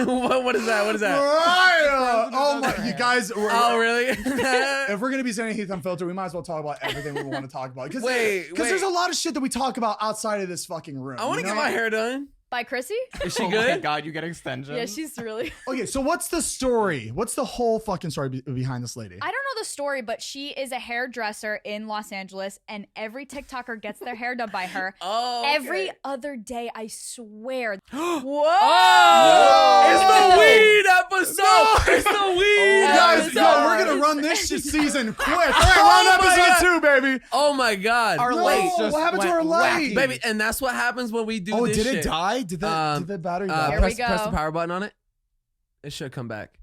what is that? What is that? Mariah! Oh my! You guys. Oh, really? If we're gonna be Zane Heath Unfiltered, we might as well talk about everything we want to talk about. Because Wait. there's a lot of shit that we talk about outside of this fucking room. I want to you get know? my hair done. By Chrissy? Is she Oh my good? God, you get extensions. Yeah, she's really. Okay, so what's the story? What's the whole fucking story behind this lady? I don't know the story, but she is a hairdresser in Los Angeles, and every TikToker gets their hair done by her. Oh, Every okay. other day, I swear. Whoa! Oh, it's the weed episode. It's the weed. Guys, episode. yo, we're gonna run this season quick. All right, Oh run my episode 2, baby. Oh my God. Our No, lights just what happened to went our light? wacky. Baby, and that's what happens when we do Oh, this did shit. it die? Did the battery die? Here we press, press go. the power button on it. It should come back.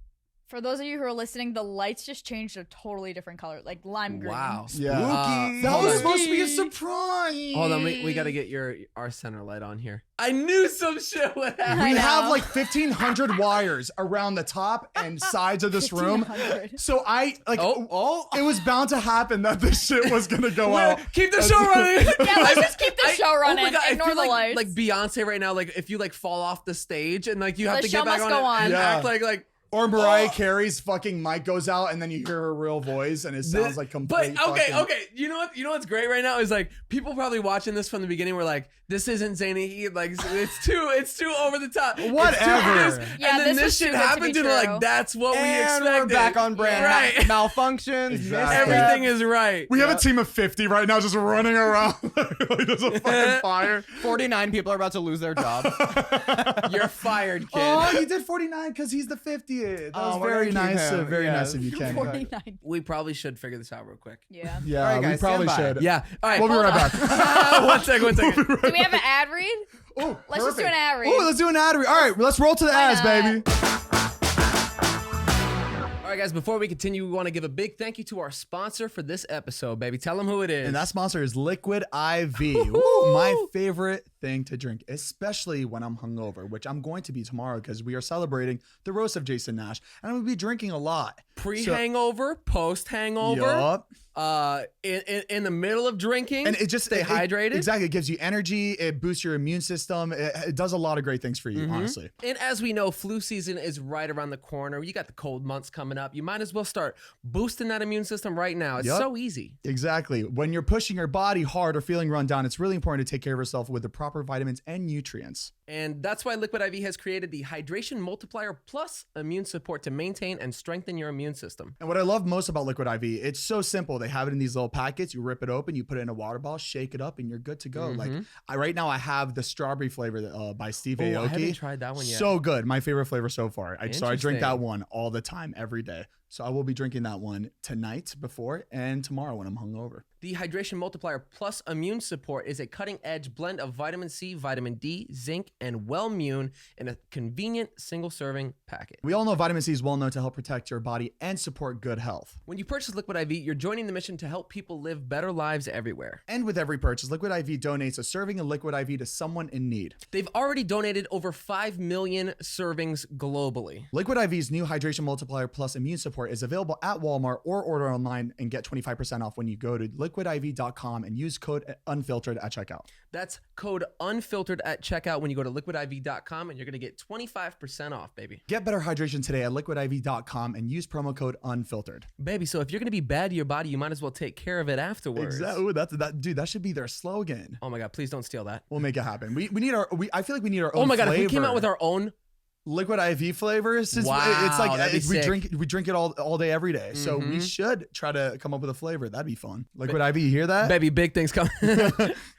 For those of you who are listening, the lights just changed a totally different color, like lime green. Wow. Yeah. Spooky. That was Hold on. supposed to be a surprise. Hold on, we got to get our center light on here. I knew some shit would happen. I We know. have like 1,500 wires around the top and sides of this room. 1,500. So I like. Oh. It was bound to happen that this shit was gonna go out. Keep the show running. Yeah, let's just keep the show running. I Ignore feel the like, lights. like Beyonce right now. Like if you like fall off the stage and like you have The to show get back must on go it on. and Yeah. act like. Or Mariah Carey's fucking mic goes out and then you hear her real voice and it sounds like complete. But okay, fucking- okay. You know what's great right now is like people probably watching this from the beginning were like, this isn't Zane Heath. Like it's too over the top. It's too Whatever. this. Yeah, and then this this was shit too good to happened be and we're true. like, that's what we And expected. we're back on brand. Right. Malfunctions. Exactly. Everything is right. We have a team of 50 right now just running around like there's a fucking fire. 49 people are about to lose their job. You're fired, kid. Oh, you did 49 because he's the 50th. That was Oh, we're very gonna keep nice. him. Very Yeah. nice of you, Kenny. 49. We probably should figure this out real quick. Yeah. Yeah, All right, we guys, probably stand by. should. Yeah. All right. We'll be hold right on. back. One second. Do we have an ad read? Oh, Let's just do an ad read. Oh, let's do an ad read. All right, let's roll to the Why ads, not? baby. All right, guys. Before we continue, we want to give a big thank you to our sponsor for this episode, baby. Tell them who it is. And that sponsor is Liquid IV. Ooh, my favorite thing to drink, especially when I'm hungover, which I'm going to be tomorrow because we are celebrating the roast of Jason Nash, and I'm going to be drinking a lot. Pre-hangover, post-hangover, Yup. in the middle of drinking, And it just stay hydrated. Exactly, it gives you energy. It boosts your immune system. It does a lot of great things for you, honestly. And as we know, flu season is right around the corner. You got the cold months coming up. You might as well start boosting that immune system right now. It's Yup. so easy. Exactly. When you're pushing your body hard or feeling run down, it's really important to take care of yourself with the proper proper vitamins and nutrients. And that's why Liquid IV has created the Hydration Multiplier Plus immune support to maintain and strengthen your immune system. And what I love most about Liquid IV, it's so simple. They have it in these little packets. You rip it open, you put it in a water bottle, shake it up, and you're good to go. Like right now, I have the strawberry flavor by Steve Aoki. I haven't tried that one yet. So good. My favorite flavor so far. So I drink that Interesting. one all the time, every day. So I will be drinking that one tonight before and tomorrow when I'm hungover. The Hydration Multiplier Plus Immune Support is a cutting-edge blend of vitamin C, vitamin D, zinc, and Wellmune in a convenient single-serving packet. We all know vitamin C is well known to help protect your body and support good health. When you purchase Liquid IV, you're joining the mission to help people live better lives everywhere. And with every purchase, Liquid IV donates a serving of Liquid IV to someone in need. They've already donated over 5 million servings globally. Liquid IV's new Hydration Multiplier Plus Immune Support is available at Walmart or order online and get 25% off when you go to liquidiv.com and use code UNFILTERED at checkout. That's code UNFILTERED at checkout when you go to liquidiv.com, and you're going to get 25% off, baby. Get better hydration today at liquidiv.com and use promo code UNFILTERED. Baby, so if you're going to be bad to your body, you might as well take care of it afterwards. Exactly. Ooh, dude, that should be their slogan. Oh my God, please don't steal that. We'll make it happen. I feel like we need our own Oh my God, if we came flavor. out with our own Liquid IV flavors, it's Wow, like that'd be we sick. drink it all day every day. So we should try to come up with a flavor. That'd be fun. Liquid IV, you hear that? Baby, big things coming.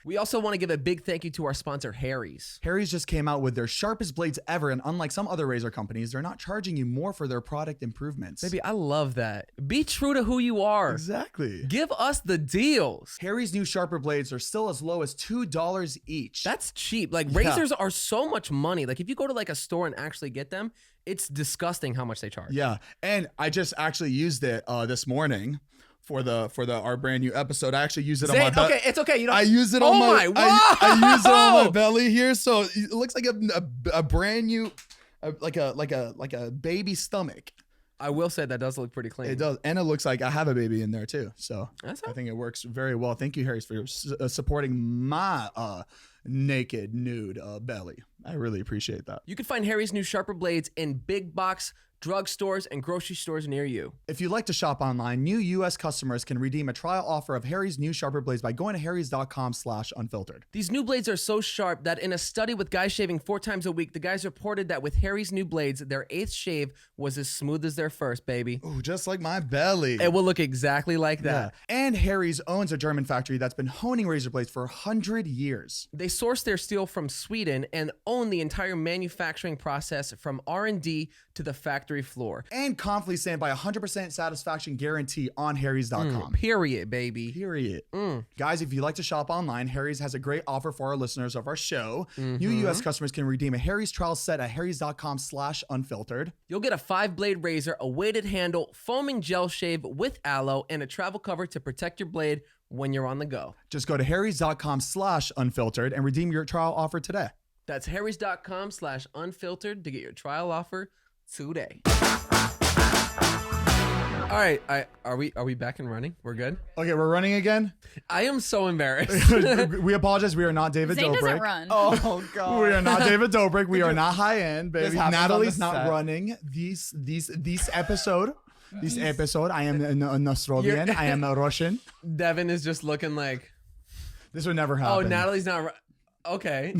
We also want to give a big thank you to our sponsor, Harry's. Harry's just came out with their sharpest blades ever, and unlike some other razor companies, they're not charging you more for their product improvements. Baby, I love that. Be true to who you are. Exactly. Give us the deals. Harry's new sharper blades are still as low as $2 each. That's cheap. Like razors are so much money. Like if you go to like a store and actually get them, it's disgusting how much they charge. Yeah, and I just actually used it this morning for our brand new episode. I actually used it on my belly. Okay, it's okay. You don't. I used it on I used it on my belly here, so it looks like a brand new, like a baby stomach. I will say that does look pretty clean. It does, and it looks like I have a baby in there too. So That's I think it works very well. Thank you, Harry's, for supporting my naked nude belly. I really appreciate that. You can find Harry's new sharper blades in big box drugstores and grocery stores near you. If you'd like to shop online, new U.S. customers can redeem a trial offer of Harry's new sharper blades by going to harrys.com/unfiltered. These new blades are so sharp that in a study with guys shaving 4 times a week, the guys reported that with Harry's new blades, their 8th shave was as smooth as their first, baby. Ooh, just like my belly. It will look exactly like that. Yeah. And Harry's owns a German factory that's been honing razor blades for 100 years. They source their steel from Sweden and own the entire manufacturing process from R&D to the factory floor. And confidently stand by 100% satisfaction guarantee on harrys.com. Period, baby. Period. Guys, if you'd like to shop online, Harry's has a great offer for our listeners of our show. New U.S. customers can redeem a Harry's trial set at harrys.com/unfiltered. You'll get a 5-blade razor, a weighted handle, foaming gel shave with aloe, and a travel cover to protect your blade when you're on the go. Just go to harrys.com/unfiltered and redeem your trial offer today. That's harrys.com/unfiltered to get your trial offer today. All right, are we back and running? We're good? Okay, we're running again. I am so embarrassed. We apologize. We are not David Zane Dobrik. doesn't run. Oh God. We are not David Dobrik. We are not high end, baby. This happens on Natalie's the not set. running these episode. This episode, I am an Nostrovian. I am a Russian. Devin is just looking like, This would never oh, happen. Natalie's not. Okay.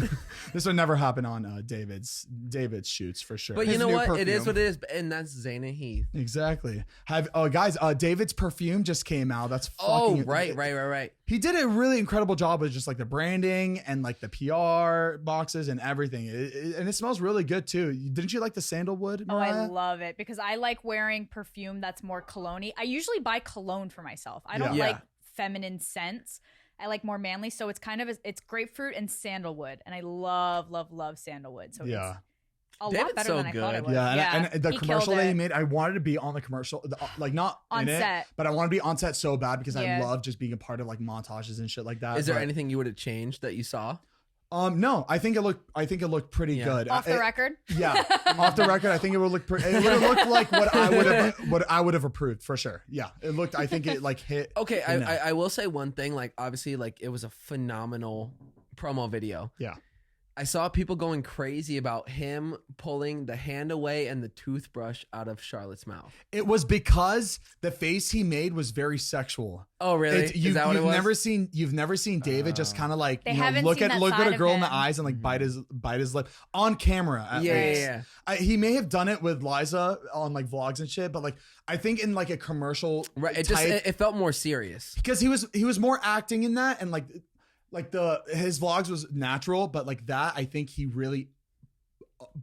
This would never happen on David's shoots for sure. But you His know new what? It is perfume. what it is. And that's Zane Heath. Exactly. Guys, David's perfume just came out. That's Oh, fucking right. He did a really incredible job with just like the branding and like the PR boxes and everything. And it smells really good too. Didn't you like the sandalwood, Oh, I Mariah? love it because I like wearing perfume that's more cologne-y. I usually buy cologne for myself. I don't Yeah. like feminine scents. I like more manly. So it's kind of it's grapefruit and sandalwood, and I love sandalwood. So Yeah. it's a lot David's better so than I thought it good. was. And the he commercial killed that he it. made, I wanted to be on the commercial, like not On in it, set. but I want to be on set so bad because I Yeah. love just being a part of like montages and shit like that. Is there But, anything you would have changed that you saw? No, I think it looked pretty Yeah. good. Off the record. Yeah, off the record, I think it would look pretty. It would have looked like what I would have approved for sure. Yeah, it looked. I think it like hit. Okay, the note. I will say one thing. Like, obviously, like it was a phenomenal promo video. Yeah. I saw people going crazy about him pulling the hand away and the toothbrush out of Charlotte's mouth. It was because the face he made was very sexual. Oh, really? Is that what it was? You've never seen David just kind of like They you know, haven't look seen at that a girl side in the of him. eyes and like bite his lip on camera. At Yeah, least. yeah. He may have done it with Liza on like vlogs and shit, but like I think in like a commercial, Right. It type, it felt more serious. because he was more acting in that, and like his vlogs was natural, but like that I think he really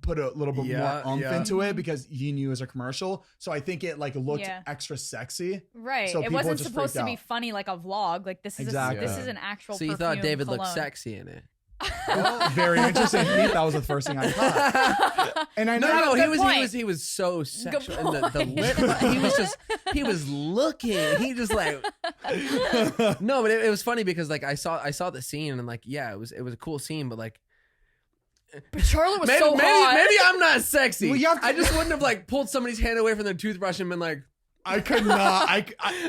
put a little bit more oomph into it because he knew it was a commercial. So I think it like looked extra sexy. Right. So It people wasn't just supposed to freaked be out. funny like a vlog. Like this is Exactly. this is an actual. So you thought perfume David looked cologne. sexy in it? Very interesting. That was the first thing I thought. And I know No, Good point. he was so sexual. And the point. lip, he was looking. He just like no, but it was funny because like I saw the scene and like yeah, it was a cool scene, but like But Charlotte was maybe, so hot. maybe I'm not sexy. Well, you have to- I just wouldn't have like pulled somebody's hand away from their toothbrush and been like, I could not.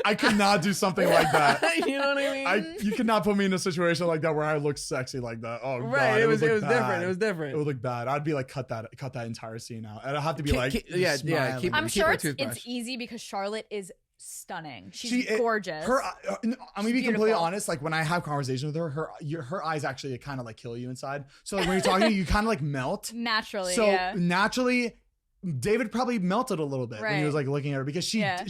I could not do something like that. you know what I mean? You could not put me in a situation like that where I look sexy like that. Oh, Right, God, it was would look different. bad. It was different. It would look bad. I'd be like, cut that entire scene out. And I'd have to be like, yeah, smiling. keep I'm keep sure her it's toothbrush. easy because Charlotte is stunning. She's She- gorgeous. Her, I'm gonna be completely beautiful. honest. Like when I have conversations with her eyes actually kind of like kill you inside. So like when you're talking, you kind of like melt. Naturally, So yeah. naturally, David probably melted a little bit when he Right. was like looking at her because Yeah.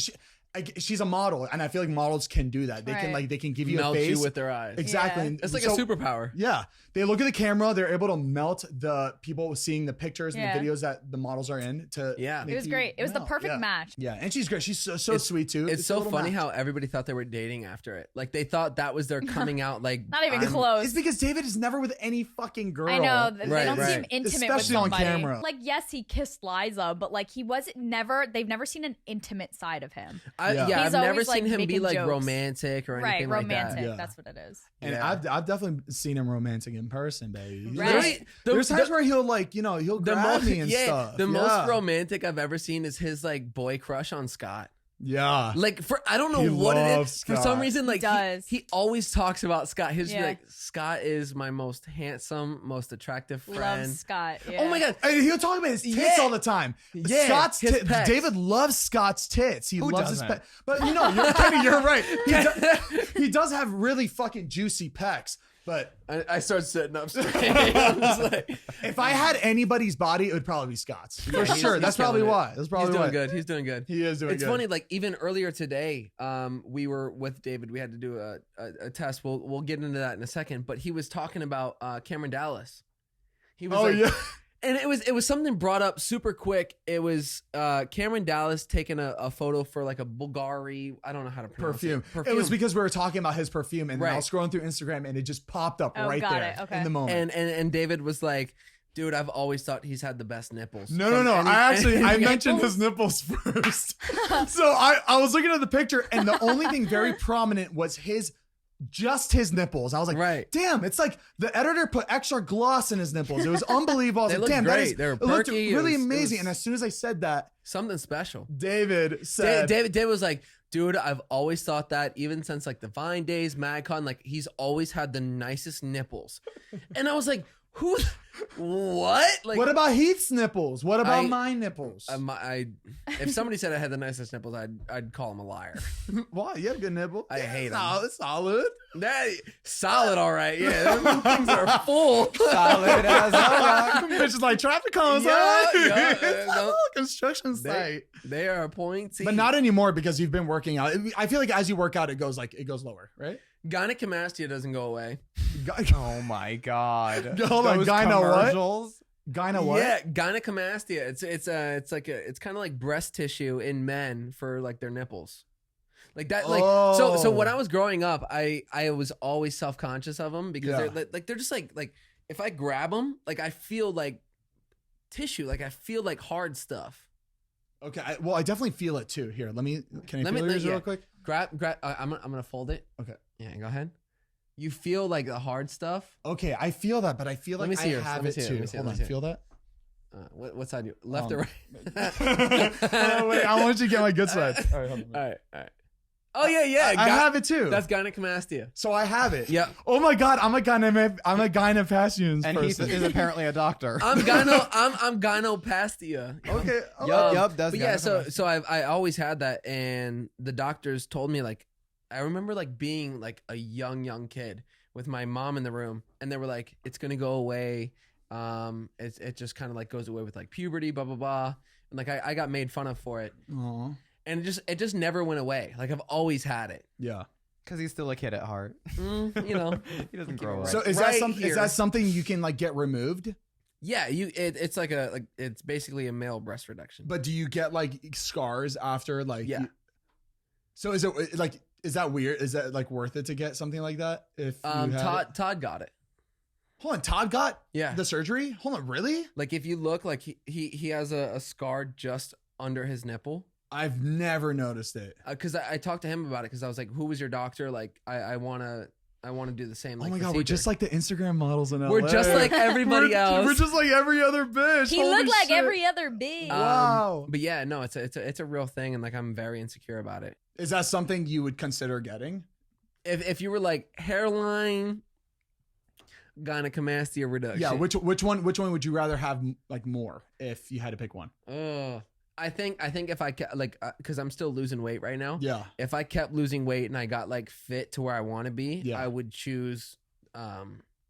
she's a model, and I feel like models can do that. They can Right. they can give you Melt a face you with their eyes. exactly. Yeah. And It's like so- a superpower. Yeah, they look at the camera. They're able to melt the people seeing the pictures Yeah. and the videos that the models are in. To Yeah. make It was you great. It was the melt. perfect Yeah. match. Yeah, and she's great. She's so It's- sweet too. It's a so little funny match. how everybody thought they were dating after it. Like they thought that was their coming out. Like Not even I'm- close. It's because David is never with any fucking girl. I know they Right, don't right. seem intimate Especially on with somebody. camera. Like yes, he kissed Liza, but like he wasn't never. They've never seen an intimate side of him. Yeah, Yeah. He's I've never always, like, seen him be making like jokes. romantic or Right, anything like romantic. that. Yeah. That's what it is. And Yeah. I've definitely seen him romantic in person, baby. Right. Literally, There's times the, where he'll like, he'll the grab most, me and yeah, stuff. the Yeah. most romantic I've ever seen is his like boy crush on Scott. Yeah. Like for I don't know He what it loves is. For some Scott. reason, like does. he always talks about Scott. He'll just be Yeah. like, Scott is my most handsome, most attractive Love friend. Scott. Yeah. Oh my god. And he'll talk about his tits Yeah. all the time. Yeah, Scott's his pecs. David loves Scott's tits. He Who loves doesn't? his pecs. But Kenny, you're right. He does have really fucking juicy pecs. But I start sitting up straight. I'm just like, if I had anybody's body, it would probably be Scott's. For he's- sure. he's That's probably killing it. why. That's probably he's doing why. good. He's doing good. He is doing It's good. funny, like even earlier today, we were with David. We had to do a test. We'll get into that in a second. But he was talking about Cameron Dallas. He was Oh, like, yeah. and it was something brought up super quick. It was Cameron Dallas taking a photo for like a Bulgari. I don't know how to pronounce Perfume. it. It was because we were talking about his perfume, and then I Right. was scrolling through Instagram, and it just popped up Oh, right got there it. Okay. in the moment. and David was like, dude, I've always thought he's had the best nipples. No. From any- I any- mentioned his nipples first. So I was looking at the picture, and the only thing very prominent was just his nipples. I was like, Right. damn, it's like the editor put extra gloss in his nipples. It was unbelievable. I was They like, looked damn, that great. is, They were it looked perky. It really was- it amazing. was- And as soon as I said that, something special. David said, David was like, dude, I've always thought that even since like the Vine days, MagCon, like he's always had the nicest nipples. And I was like, who, what? Like, what about Heath's nipples? What about I- my nipples? if somebody said I had the nicest nipples, I'd call him a liar. Why? You have good nipples. I hate 'em. Solid, solid. That solid, all right. Yeah, them things are full. Solid as a rock. It's just like traffic cones. Yeah, huh? yeah, It's a no. little construction They, site. they are pointy. But not anymore because you've been working out. I feel like as you work out, it goes lower, right? gynecomastia doesn't go away. Oh my god. Hold on, Those gyno what? commercials? Gyno what? Yeah, gynecomastia. It's kind of like breast tissue in men for like their nipples. Like that, like so when I was growing up, I was always self-conscious of them because they're just like if I grab them, like I feel like tissue, like I feel like hard stuff. Okay. I definitely feel it too. Here, can I feel yours real quick? Grab. I'm gonna fold it. Okay. Yeah, go ahead. You feel like the hard stuff. Okay, I feel that, but I feel Let like me see I yours. have Let me it see it. too. Let me see it. Hold Let on, me see it. feel that? What side you? Left or right? Oh, wait, I want you to get my good side. All right, hold on. All right. Oh yeah. I have it too. That's gynecomastia. So I have it. Yeah. Oh my god, I'm a gynecomastia And he person. is apparently a doctor. I'm gynopastia. Okay. Yup, that's But yeah, gynecomastia. so I always had that, and the doctors told me, like, I remember like being like a young kid with my mom in the room, and they were like, it's gonna go away. It just kind of like goes away with like puberty, blah blah blah, and like I got made fun of for it, Aw. and it just never went away. Like I've always had it. Yeah. Because he's still a kid at heart. You know. He doesn't grow up. So is Right that something? here. Is that something you can like get removed? Yeah, it's like it's basically a male breast reduction. But do you get like scars after like? Yeah. So is it like? Is that weird? Is that like worth it to get something like that? If you had it? Todd got it. Hold on, Todd got Yeah. the surgery. Hold on, really? Like if you look, like he has a scar just under his nipple. I've never noticed it. Because I talked to him about it, because I was like, who was your doctor? Like I want to do the same. Like, Oh my god, we're just like the Instagram models in LA. We're just like everybody else. We're just like every other bitch. He Holy looked like shit. every other bitch. Wow. But yeah, no, it's a real thing, and like I'm very insecure about it. Is that something you would consider getting? If you were like hairline, gynecomastia reduction. Yeah. Which one would you rather have like more if you had to pick one? I think if I kept like because I'm still losing weight right now. Yeah. If I kept losing weight and I got like fit to where I want to be, Yeah. I would choose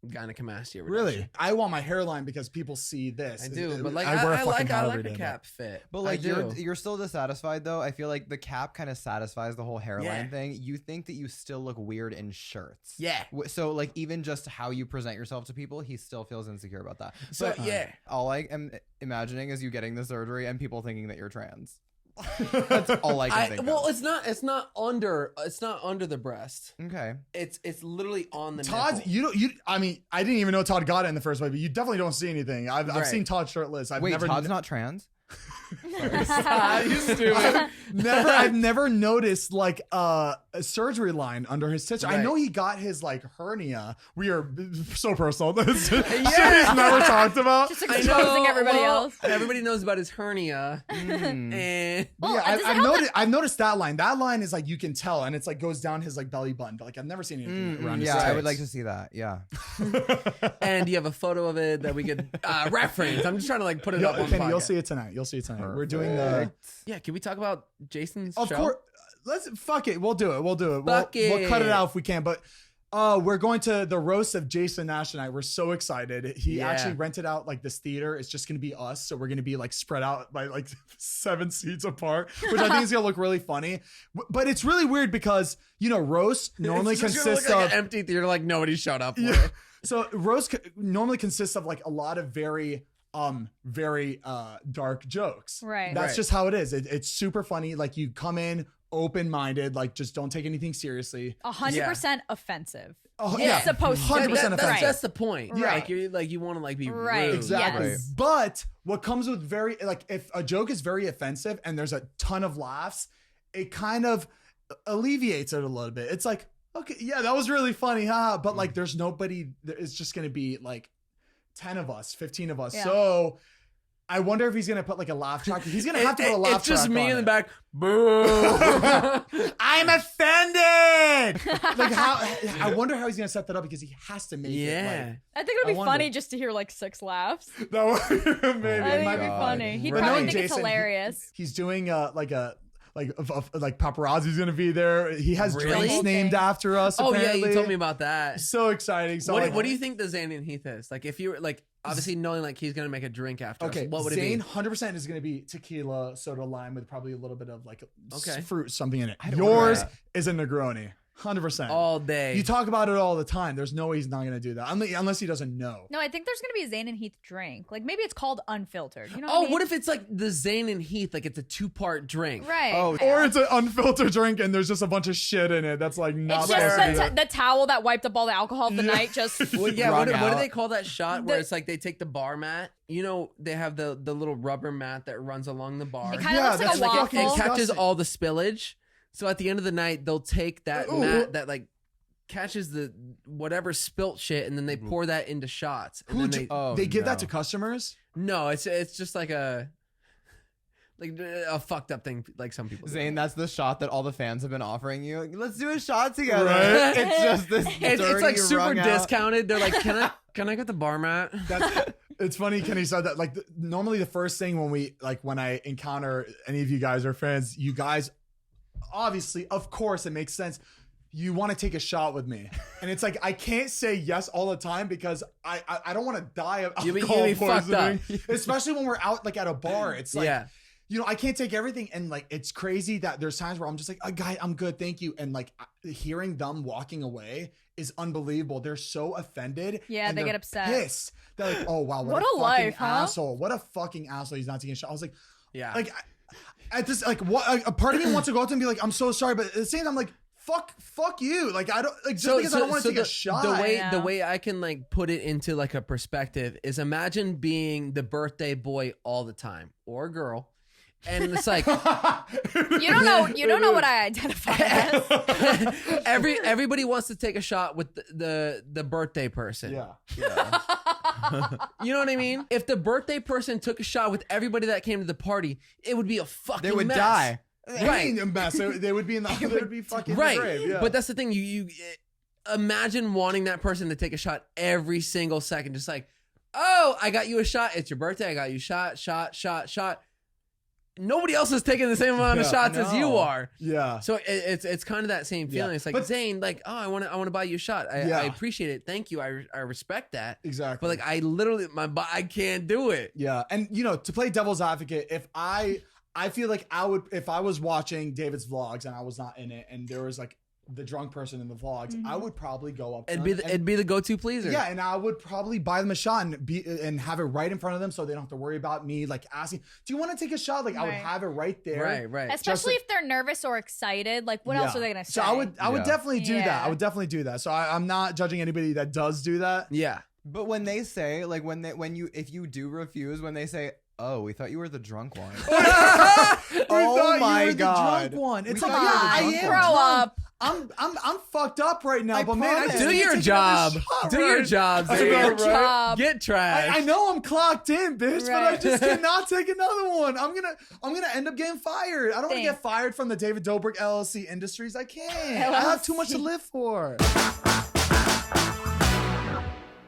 gynecomastia reduction. Really? I want my hairline because people see this. I do, but like I wear a I fucking hat like every a day, cap fit. But like I do. you're still dissatisfied though. I feel like the cap kind of satisfies the whole hairline Yeah. thing. You think that you still look weird in shirts. Yeah. So like even just how you present yourself to people, he still feels insecure about that. So But yeah. all I am imagining is you getting the surgery and people thinking that you're trans. That's all I can think Well, of. it's not under the breast. Okay. It's literally on the Todd's nipple. I mean, I didn't even know Todd got it in the first place, but you definitely don't see anything. I've Right. seen Todd shirtless. I've Wait, never Todd's not trans? You stupid. I've never noticed like a surgery line under his tits. I Right. know he got his like hernia. We are so personal. This shit he's never talked about. Just exposing everybody else. Everybody knows about his hernia. Mm. And Well, Yeah, does it help I've noticed that line. That line is like you can tell, and it's like goes down his like belly button. But like I've never seen anything around his Yeah, tits. I would like to see that. Yeah. and you have a photo of it that we could reference. I'm just trying to like put it up on Kenny, you'll podcast. see it tonight. You'll see it tonight. We're doing the. Yeah, can we talk about Jason's Of show? course. Let's fuck it. We'll do it. We'll Fuck we'll cut it it. out if we can. But we're going to the roast of Jason Nash tonight. We're so excited. He Yeah. actually rented out like this theater. It's just gonna be us, so we're gonna be like spread out by like 7 seats apart, which I think is gonna look really funny. But it's really weird because roast normally It's just gonna consists look like of an empty theater, like nobody showed up for Yeah. it. So roast normally consists of like a lot of very dark jokes. Right. That's Right. just how it is. It's super funny. Like you come in open-minded, like just don't take anything seriously. 100% offensive. Oh Yeah. It's supposed to be. 100% That's offensive. just the point. Right. Like you want to like be Right. rude. Exactly. Yes. But what comes with like if a joke is very offensive and there's a ton of laughs, it kind of alleviates it a little bit. It's like, okay, yeah, that was really funny, huh? But like there's nobody, it's just going to be like 10 of us, 15 of us. Yeah. So I wonder if he's going to put like a laugh track. He's going to have to put a laugh It's just track me on in the it. back. Boo. I'm offended. Like how? I wonder how he's gonna set that up because he has to make it. Yeah. I think it'll be I wonder. funny just to hear like 6 laughs. Like, that maybe. I it think might it'd be be God. funny. He'd But probably knowing think it's Jason, hilarious. He's doing like paparazzi's gonna be there. He has Really? drinks named after us. Oh yeah, apparently. you told me about that. So exciting. So like, What do you think the Zane and Heath is? Like if you were like obviously knowing like he's gonna make a drink after Okay, us, what would Zane it 100% is going to be tequila, soda, lime with probably a little bit of like Okay. fruit, something in it. I'd order Yours that. is a Negroni, 100%. be? All day. You talk about it all the time. There's no way he's not going to do that unless he doesn't know. No, I think there's gonna be a Zane and Heath drink. Like maybe it's called Unfiltered. You know Oh, what I mean? what if it's like the Zane and Heath? Like it's a 2-part drink. Right. Oh, Or it's an unfiltered drink and there's just a bunch of shit in it that's like not It's supposed just to be there. the towel that wiped up all the alcohol of the Yeah. night. Just Well, yeah. Wrung What do out. they call that shot where The- it's like they take the bar mat? They have the little rubber mat that runs along the bar. it kind of Yeah, looks like that's a like waffle. It fucking- catches disgusting. all the spillage. So at the end of the night, they'll take that Ooh. mat that like catches the whatever spilt shit, and then they pour that into shots. And then Who they, Oh, they give no. that to customers? no, it's just like a like a fucked up thing like some people do. Zane, that's the shot that all the fans have been offering you. Let's do a shot together. Right? It's just this. It's like super wrung out- discounted. They're like, can I get the bar mat? It's funny Kenny said that. Like normally the first thing when I encounter any of you guys or friends, you guys obviously, of course, it makes sense. You want to take a shot with me, and it's like I can't say yes all the time because I don't want to die of alcohol be fucked up. poisoning, especially when we're out like at a bar. It's like, Yeah. you know, I can't take everything, and like it's crazy that there's times where I'm just like, guy, I'm good, thank you, and like hearing them walking away is unbelievable. They're so offended. Yeah, and they they're get upset. Pissed. They're like, oh wow, What a a fucking life, huh? asshole! What a fucking asshole! He's not taking a shot. I was like, Yeah. like at this, like what? A part of me wants to go up to him and be like, I'm so sorry, but at the same time, I'm like, fuck you. Like I don't like just because I don't want to take a shot. The way I can like put it into like a perspective is imagine being the birthday boy all the time or girl, and it's like You don't know what I identify as. everybody wants to take a shot with the birthday person. Yeah. You know what I mean? If the birthday person took a shot with everybody that came to the party, it would be a fucking They would mess. die. Right. A mess. They would be in the. They would be fucking Right. in the grave. Yeah. But that's the thing. You imagine wanting that person to take a shot every single second, just like, oh, I got you a shot. It's your birthday. I got you shot. Nobody else is taking the same amount of shots as you No. are. yeah. So it's kind of that same feeling. Yeah. It's like, But- Zane, like, oh, I want to buy you a shot. I appreciate it. Thank you. I respect that. Exactly. But like, I literally, I can't do it. Yeah, and you know, to play devil's advocate, if I feel like I would, if I was watching David's vlogs and I was not in it, and there was like the drunk person in the vlogs, I would probably go up. To them It'd be the go-to pleaser. yeah, and I would probably buy them a shot and have it right in front of them, so they don't have to worry about me like asking, "Do you want to take a shot?" Like I would Right. have it right there. Right. Especially if they're nervous or excited. Like, what else Yeah. are they gonna say? So I would Yeah. definitely do that. Yeah. I would definitely do that. So I'm not judging anybody that does do that. Yeah. But when they say, like, if you do refuse, when they say, "Oh, we thought you were the drunk one." We thought you my were the God. drunk one. It's We like, thought yeah, you were I the am drunk Grow drunk. up. I'm fucked up right now, I but man, I promise. just Do need to your take job. another shot, Do your right? job. I Zane. know, Your right? job. Get trash. I know I'm clocked in, bitch, but I Right. just cannot take another one. I'm gonna end up getting fired. I don't want to Thanks. get fired from the David Dobrik LLC Industries. I can't. I have too much to live for.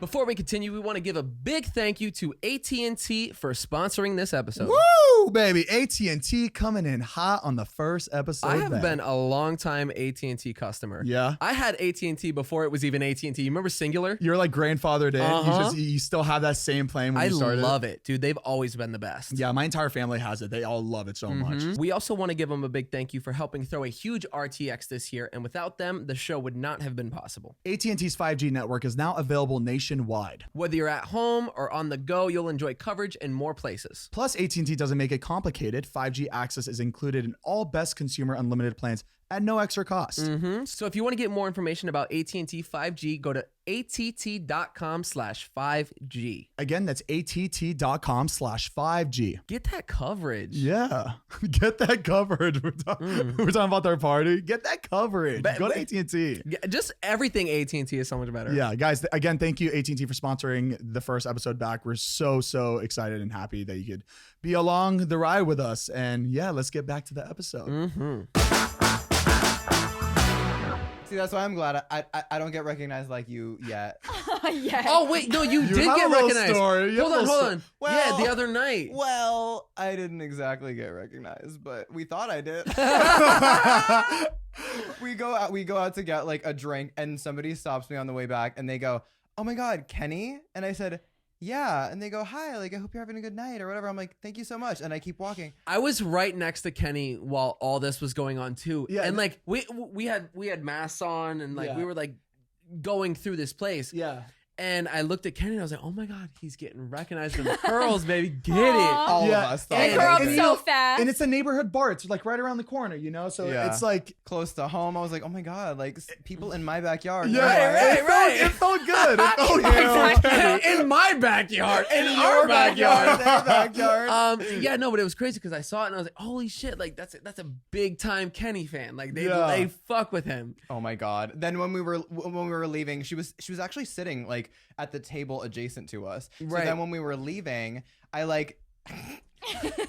Before we continue, we want to give a big thank you to AT&T for sponsoring this episode. Woo, baby! AT&T coming in hot on the first episode. I have back. been a long time AT&T customer. Yeah. I had AT&T before it was even AT&T. You remember Singular? You're like grandfathered in. Uh-huh. You still have that same plan when I you started. love it, dude. They've always been the best. Yeah, my entire family has it. They all love it so much. Mhm. We also want to give them a big thank you for helping throw a huge RTX this year, and without them, the show would not have been possible. AT&T's 5G network is now available nationwide. Whether you're at home or on the go, you'll enjoy coverage in more places. Plus, AT&T doesn't make it complicated. 5G access is included in all best consumer unlimited plans at no extra cost. So if you want to get more information about AT&T 5G, go to att.com/5G. Again, that's att.com/5G. Get that coverage. Yeah, get that coverage. We're talking about their party. Get that coverage. Go to AT&T. Yeah, just everything AT&T is so much better. Yeah, guys, again, thank you, AT&T, for sponsoring the first episode back. We're so excited and happy that you could be along the ride with us. And yeah, let's get back to the episode. See, that's why I'm glad I don't get recognized like you yet. Yeah. Oh wait, no, you did have get a little recognized. story. You have Hold a on, little hold on. Well- yeah, the other night. Well, I didn't exactly get recognized, but we thought I did. we go out to get like a drink, and somebody stops me on the way back, and they go, "Oh my God, Kenny?" And I said, "Yeah." And they go, "Hi, like I hope you're having a good night," or whatever. I'm like, "Thank you so much," and I keep walking. I was right next to Kenny while all this was going on too. Yeah, and like we had masks on, and like Yeah. we were like going through this place. Yeah. And I looked at Kenny and I was like, oh my God, he's getting recognized in the curls, baby. Get it. Aw. All Yeah. of us They thought grow up it. and, so fast. And it's a neighborhood bar. It's like right around the corner, you know? So Yeah. it's like, Close to home. I was like, "Oh my God, like people in my backyard." yeah, Right, it felt good. It felt good. In my backyard. In In our your backyard. backyard. Their backyard. Yeah, no, but it was crazy because I saw it and I was like, holy shit, like that's a big time Kenny fan. Like they Yeah. fuck with him. Oh my God. Then when we were leaving, she was actually sitting like at the table adjacent to us. So Right. then when we were leaving, I like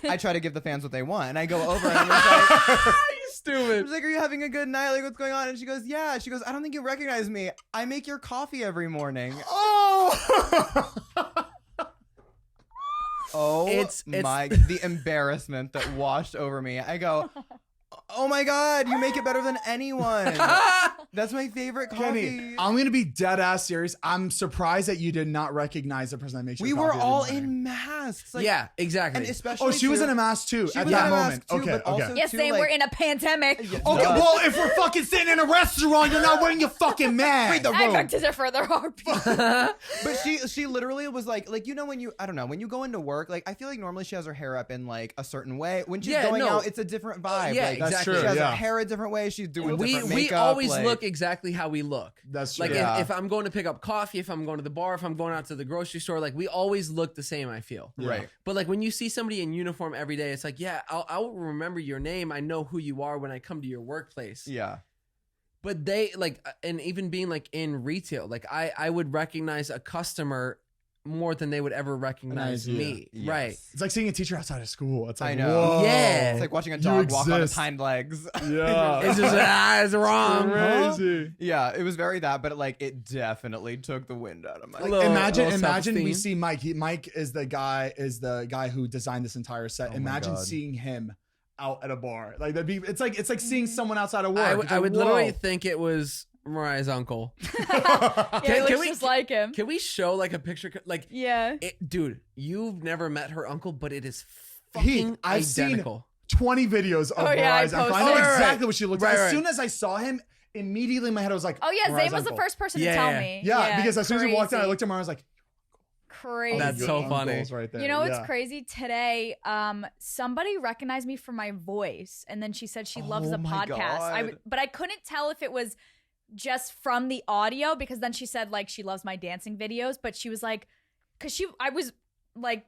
I try to give the fans what they want, and I go over and I'm just like, You stupid. I was like, "Are you having a good night? Like, what's going on?" And she goes, "Yeah." She goes, "I don't think you recognize me. I make your coffee every morning." Oh. Oh, It's- the embarrassment that washed over me. I go, "Oh my God, you make it better than anyone. That's my favorite coffee." Kenny, I'm gonna be dead ass serious. I'm surprised that you did not recognize the person that makes your We coffee were every all morning. in masks. Like, Yeah, exactly. and especially Oh, she was too- in a mask too She at was that in a moment. mask too, Okay, but also- okay. Yes, too, they like- were in a pandemic. Okay, well, if we're fucking sitting in a restaurant, you're not wearing your fucking mask. Read the I room. beg to differ. There are people. But she literally was like when you, I don't know, when you go into work, like I feel like normally she has her hair up in like a certain way. When she's Yeah, going no. out, it's a different vibe. Yeah, like, That's That's true. She has Yeah. her hair a different way. She's doing we different we makeup. always like, look exactly how we look. That's true. Like Yeah. if I'm going to pick up coffee, if I'm going to the bar, if I'm going out to the grocery store, like we always look the same, I feel. right. But like when you see somebody in uniform every day, it's like, yeah, I'll remember your name. I know who you are when I come to your workplace. Yeah. But they like, and even being like in retail, like I would recognize a customer more than they would ever recognize you. me. Yes. Right. It's like seeing a teacher outside of school. It's like, I know. whoa. Yeah. It's like watching a You dog walk on its exist. hind legs. Yeah. It's just, it's wrong. crazy. Yeah, it was very that, but like it definitely took the wind out of my. Like, Little- Imagine little we self-esteem. see Mike. Mike is the guy who designed this entire set. Oh my Imagine God. seeing him out at a bar. Like that'd be. It's like seeing someone outside of work. I It's would like, literally whoa. think it was Mariah's uncle. Yeah, he Can looks we- just like him. Can we show like a picture? Like, Yeah. dude, you've never met her uncle, but it is Heath, fucking I've seen identical. 20 videos of Oh, yeah, I Mariah's uncle. I posted. know Right, right, exactly right. what she looks Right, like. As right. soon as I saw him, immediately in my head I was like, Oh yeah, Mariah's Zane was the uncle. first person Yeah, to tell yeah. me. Yeah, because as soon as he walked in, I crazy. looked at him and I was like, Crazy. That's your so uncle's funny. Right there. You know what's Yeah. crazy? Today, somebody recognized me for my voice, and then she said she loves Oh the my podcast. God. But I couldn't tell if it was just from the audio, because then she said like she loves my dancing videos. But she was like, I was like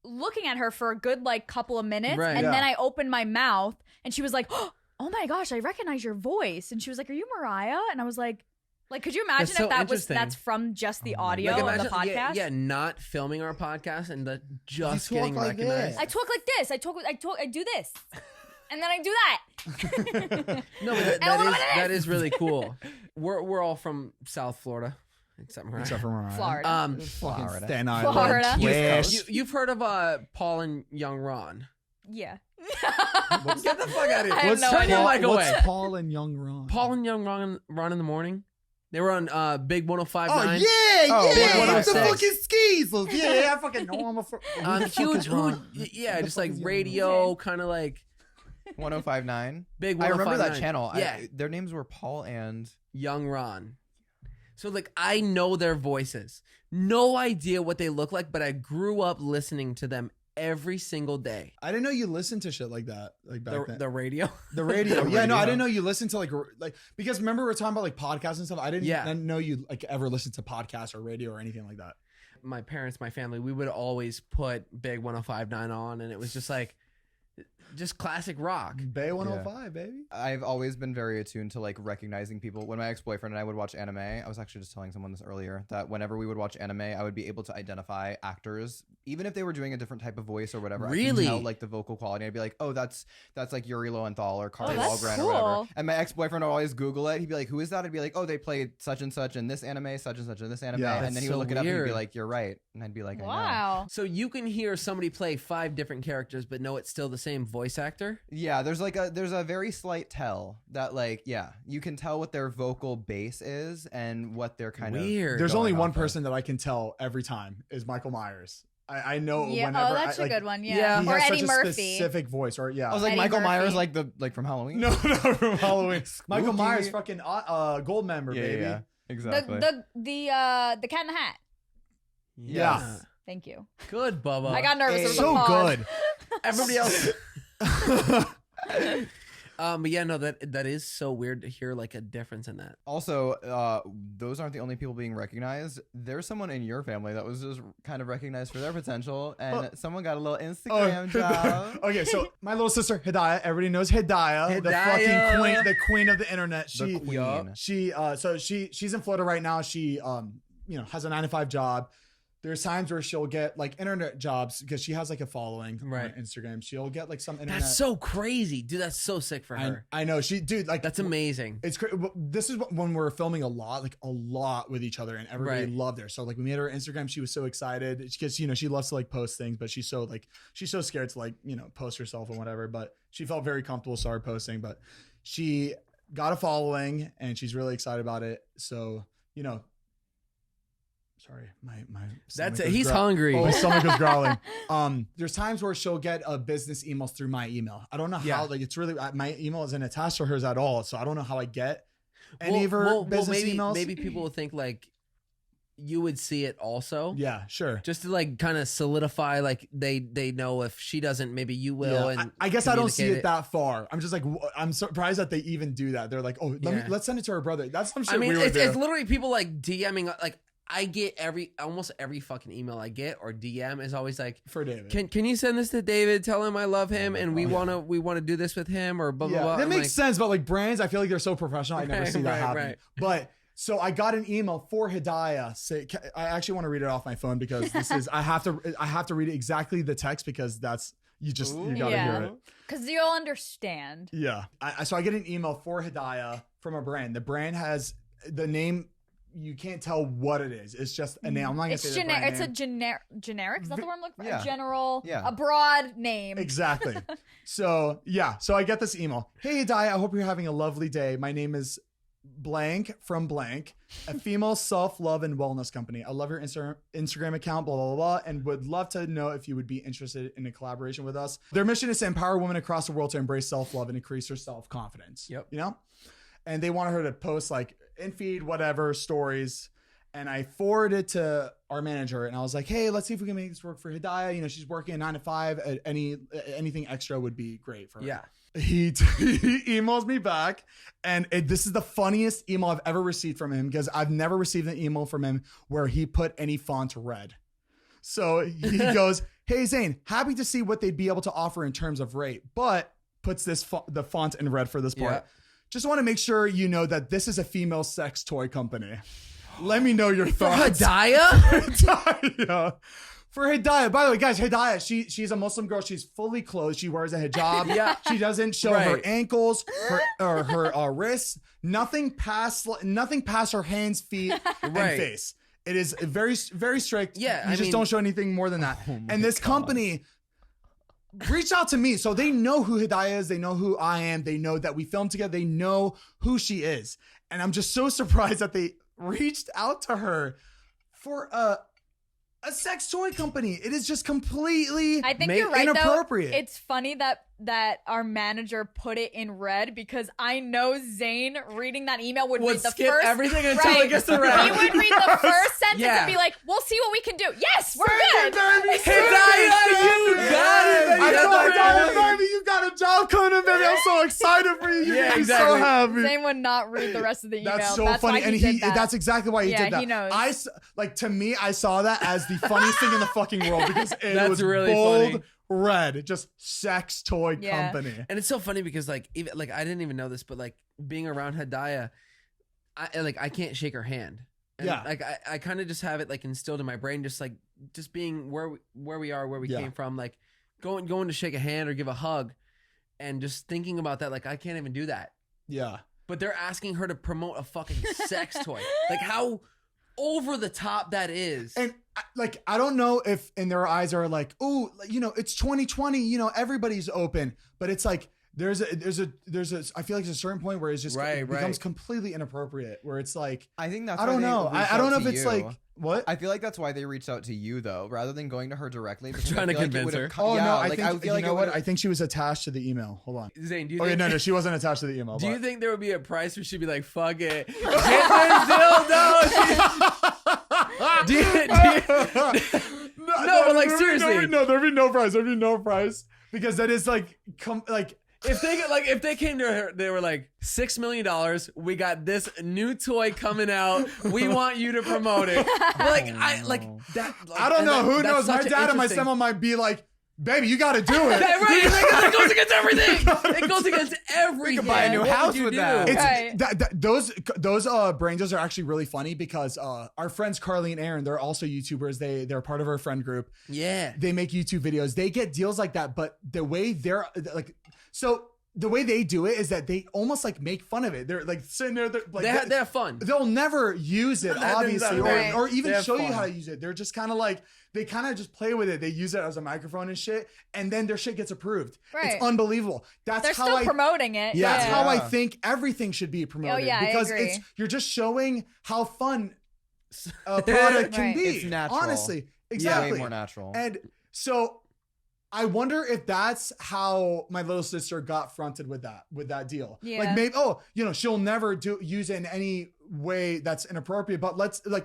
looking at her for a good like couple of minutes, Right. and Yeah. then I opened my mouth, and she was like, "Oh my gosh, I recognize your voice." And she was like, "Are you Mariah?" And I was like, could you imagine That's so if that interesting. that's from just the Oh my audio Like of imagine, the podcast? yeah, not filming our podcast and just You talk getting like recognized. this. I talk like this. I do this, and then I do that. No, but And what about that this? is really cool. We're all from South Florida, except Mariah. Except for Mariah. Florida. Fucking Florida. Staten Island. Florida. Twist. You've heard of Paul and Young Ron? Yeah. Get the fuck out of here. I have What's, no Turn idea. your mic what's away. Paul and Young Ron? Paul and Young Ron in the morning. They were on Big 105.9. Oh yeah, Oh, yeah, Big it's the 106. fucking skis. Yeah, I fucking know him. Huge, yeah, just like radio, kind of like 1059. Big 105.9. I remember that channel. Yeah, Their names were Paul and Young Ron. So like I know their voices. No idea what they look like, but I grew up listening to them every single day. I didn't know you listened to shit like that, like back then. The radio. The radio. The Yeah, no, I radio. didn't know you listened to like because remember we were talking about like podcasts and stuff. I Yeah. didn't know you like ever listened to podcasts or radio or anything like that. My parents, my family, we would always put Big 105.9 on, and it was just like just classic rock. Bay 105, baby. I've always been very attuned to like recognizing people. When my ex-boyfriend and I would watch anime, I was actually just telling someone this earlier, that whenever we would watch anime, I would be able to identify actors, even if they were doing a different type of voice or whatever. Really? I could tell like the vocal quality. I'd be like, oh, that's like Yuri Lowenthal or Carl that's Wahlgren cool. or whatever. And my ex-boyfriend would always Google it. He'd be like, who is that? I'd be like, oh, they played such and such in this anime, such and such in this anime. Yeah. And That's then he would so look it up and he'd weird. be like, you're right. And I'd be like, I know. Wow. So you can hear somebody play 5 different characters, but know it's still the same voice actor. Yeah, there's a very slight tell that like, yeah, you can tell what their vocal base is and what they're kind of Weird. There's going only one off of. person that I can tell every time is Michael Myers. I know Yeah. whenever Oh, that's I, a like, good one. Yeah. Yeah. He Or has Eddie such Murphy. a specific voice, or yeah. I was like Eddie Michael Myers, Murphy. like from Halloween. no, from Halloween. Michael Spooky. Myers, fucking gold member, yeah, baby. yeah, exactly. The Cat in the Hat. Yeah. Thank you. Good, Bubba. I got nervous. Hey. There was a So pause. good. Everybody else. But yeah, no, that is so weird to hear like a difference in that. Also, those aren't the only people being recognized. There's someone in your family that was just kind of recognized for their potential, and someone got a little Instagram job. Okay, so my little sister Hidayah, everybody knows Hidayah, the Hidayah. fucking queen, the queen of the internet. The queen. She's in Florida right now. She has a 9-to-5 job. there's times where she'll get like internet jobs because she has like a following Right. on Instagram. She'll get like some internet. That's so crazy, dude. That's so sick for her. I know dude, like That's amazing. It's this is when we're filming a lot with each other, and everybody Right. loved her. So like we made her Instagram. She was so excited because you know she loves to like post things, but she's so scared to like post herself and whatever. But she felt very comfortable started posting. But she got a following, and she's really excited about it. So sorry, my That's stomach it. was He's hungry. my stomach was growling. There's times where she'll get business emails through my email. I don't know Yeah. how. Like it's really my email isn't attached to hers at all, so I don't know how I get any of her business emails. Maybe people will think like you would see it also. Yeah, sure. Just to like kind of solidify, like they know if she doesn't, maybe you will. Yeah, And I guess I don't see communicate it that far. I'm just like I'm surprised that they even do that. They're like, oh, let's send it to her brother. That's some shit. I mean, we would do. it's literally people like DMing. Like I get almost every fucking email I get or DM is always like, for David. Can you send this to David? Tell him I love him and we wanna do this with him or blah blah blah. That I'm makes like, sense, but like brands, I feel like they're so professional. I never Right, see that right, happen. right. But so I got an email for Hidayah. I actually want to read it off my phone because this is I have to read it exactly the text because that's you gotta hear it. Because you'll understand. Yeah. So I get an email for Hidayah from a brand. The brand has the name. You can't tell what it is. It's just a name. I'm not gonna say the brand It's a name. generic. Is that the word I'm looking for? Yeah. A general, Yeah. a broad name. Exactly. So I get this email. Hey Hidayah, I hope you're having a lovely day. My name is blank from blank, a female self-love and wellness company. I love your Instagram account, blah, blah, blah, and would love to know if you would be interested in a collaboration with us. Their mission is to empower women across the world to embrace self-love and increase their self-confidence. Yep. And they wanted her to post like in feed, whatever, stories. And I forwarded it to our manager and I was like, hey, let's see if we can make this work for Hidayah. She's working a 9 to 5. Anything extra would be great for her. yeah. He emails me back, and this is the funniest email I've ever received from him because I've never received an email from him where he put any font to red. So he goes, hey, Zane, happy to see what they'd be able to offer in terms of rate, but puts the font in red for this part. Yeah. Just want to make sure you know that this is a female sex toy company. Let me know your thoughts. Hidayah? Hidayah. For Hidayah, by the way, guys, Hidayah, she's a Muslim girl. She's fully clothed. She wears a hijab. Yeah. She doesn't show Right. her ankles, her wrists, nothing past her hands, feet, and Right. face. It is very, very strict. Yeah, You just don't show anything more than that. And this company reached out to me. So they know who Hidayah is. They know who I am. They know that we filmed together. They know who she is. And I'm just so surprised that they reached out to her for a sex toy company. It is just completely I think you're right, inappropriate. though. It's funny that our manager put it in red because I know Zane reading that email would read the skip first everything until right. it gets to red. He would read the first sentence Yeah. and be like, "We'll see what we can do." Yes, we're good. Hidayah, you got it, baby. I That's know, right. baby. You got a job coming, baby. I'm so excited for you. You're Yeah, gonna be exactly. so happy. Zane would not read the rest of the email. That's so That's funny, why and did that. that's exactly why he Yeah, did that. he knows. To me, I saw that as the funniest thing in the fucking world because it That's was really bold, funny. red, just sex toy Yeah. company. And it's so funny because like even like I didn't even know this, but like being around Hidayah, I can't shake her hand. And Yeah. Like I kind of just have it like instilled in my brain, just being where we are, where we Yeah. came from, like going to shake a hand or give a hug, and just thinking about that, like I can't even do that. Yeah. But they're asking her to promote a fucking sex toy. Like how over the top that is. And I don't know if in their eyes are like, oh, it's 2020, everybody's open, but it's like there's a I feel like there's a certain point where it's just it becomes completely inappropriate where it's like I think that's I don't know. I don't know if it's like what? I feel like that's why they reached out to you though, rather than going to her directly. because Trying I to feel like it convince would've her. Oh yeah, no, I like, think I feel like you know it what? would've- I think she was attached to the email. Hold on. Zane, do you Oh yeah, think no, she wasn't attached to the email. do you but- think there would be a price where she'd be like, fuck it. Get this dildo. No, but like seriously. there'd be no price. There'd be no price because that is like If they came to her, they were like $6 million. We got this new toy coming out. We want you to promote it. But like I don't know. Who knows? My dad and my stepmom might be like, baby, you got to do it. It goes against everything. It goes against everything. You could buy a new What house would you with do? that. It's Right. those brain deals are actually really funny because our friends Carly and Aaron, they're also YouTubers. They're part of our friend group. Yeah. They make YouTube videos. They get deals like that, but the way they're like, so the way they do it is that they almost like make fun of it. They're like sitting there, like They have fun. they'll never use it, obviously, Right. or even They have show you fun. how to use it. They're just kind of like, they kind of just play with it. They use it as a microphone and shit, and then their shit gets approved. Right. It's unbelievable. That's They're how still I promoting it. That's Yeah. how I think everything should be promoted. yeah, I because agree. it's you're just showing how fun a product can Right. be. It's natural. Honestly, Way exactly. more natural. And so I wonder if that's how my little sister got fronted with that deal. Yeah. Like maybe she'll never use it in any way that's inappropriate, but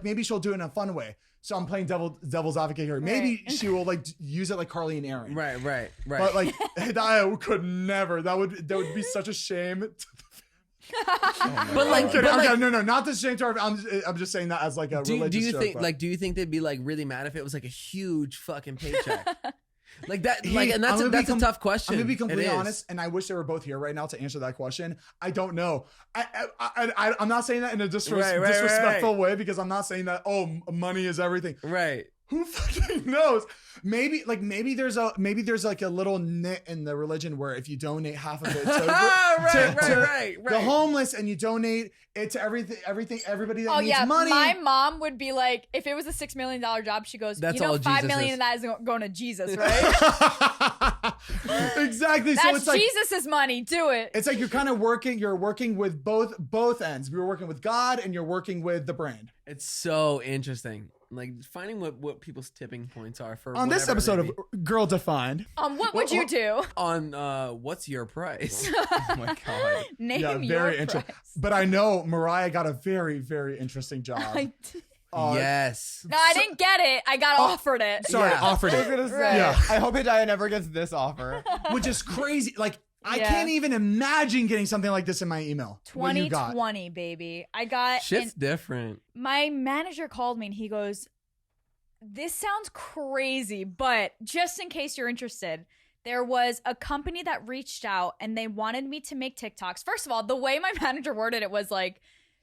maybe she'll do it in a fun way. So I'm playing devil's advocate here. Maybe she will like use it like Carly and Aaron. Right. But like I could never. That would be such a shame. But like, No, not the shame to our. I'm just saying that as like a do religious you joke, think but- do you think they'd be like really mad if it was like a huge fucking paycheck? Like that, Hey, like, and I'm that's gonna a tough question. I'm gonna be It completely is. honest, and I wish they were both here right now to answer that question. I don't know. I'm not saying that in a disrespectful way because I'm not saying that. Oh, money is everything. Right. Who fucking knows? Maybe there's like a little nit in the religion where if you donate half of it to Right. the homeless and you donate it to everybody that needs money. My mom would be like, if it was a $6 million job, she goes, That's you know, all $5 Jesus million is. of that is going to Jesus, right? Exactly. So That's it's like Jesus's money. Do it. it's like you're working with both ends. You're working with God and you're working with the brand. It's so interesting. Like finding what people's tipping points are for On this whatever it episode may of be. Girl Defined. What would you do? on what's your price? Oh my god. Name Yeah, your very price. interesting. But I know Mariah got a very, very interesting job. Yes. No, I didn't get it. I got offered it. Sorry, Yeah. offered I was it. gonna say, Right. Yeah. I hope Hidayah never gets this offer. Which is crazy. Like, I Yeah. can't even imagine getting something like this in my email. What you got. 2020, baby. I got Shit's different. my manager called me and he goes, this sounds crazy, but just in case you're interested, there was a company that reached out and they wanted me to make TikToks. First of all, the way my manager worded it was like,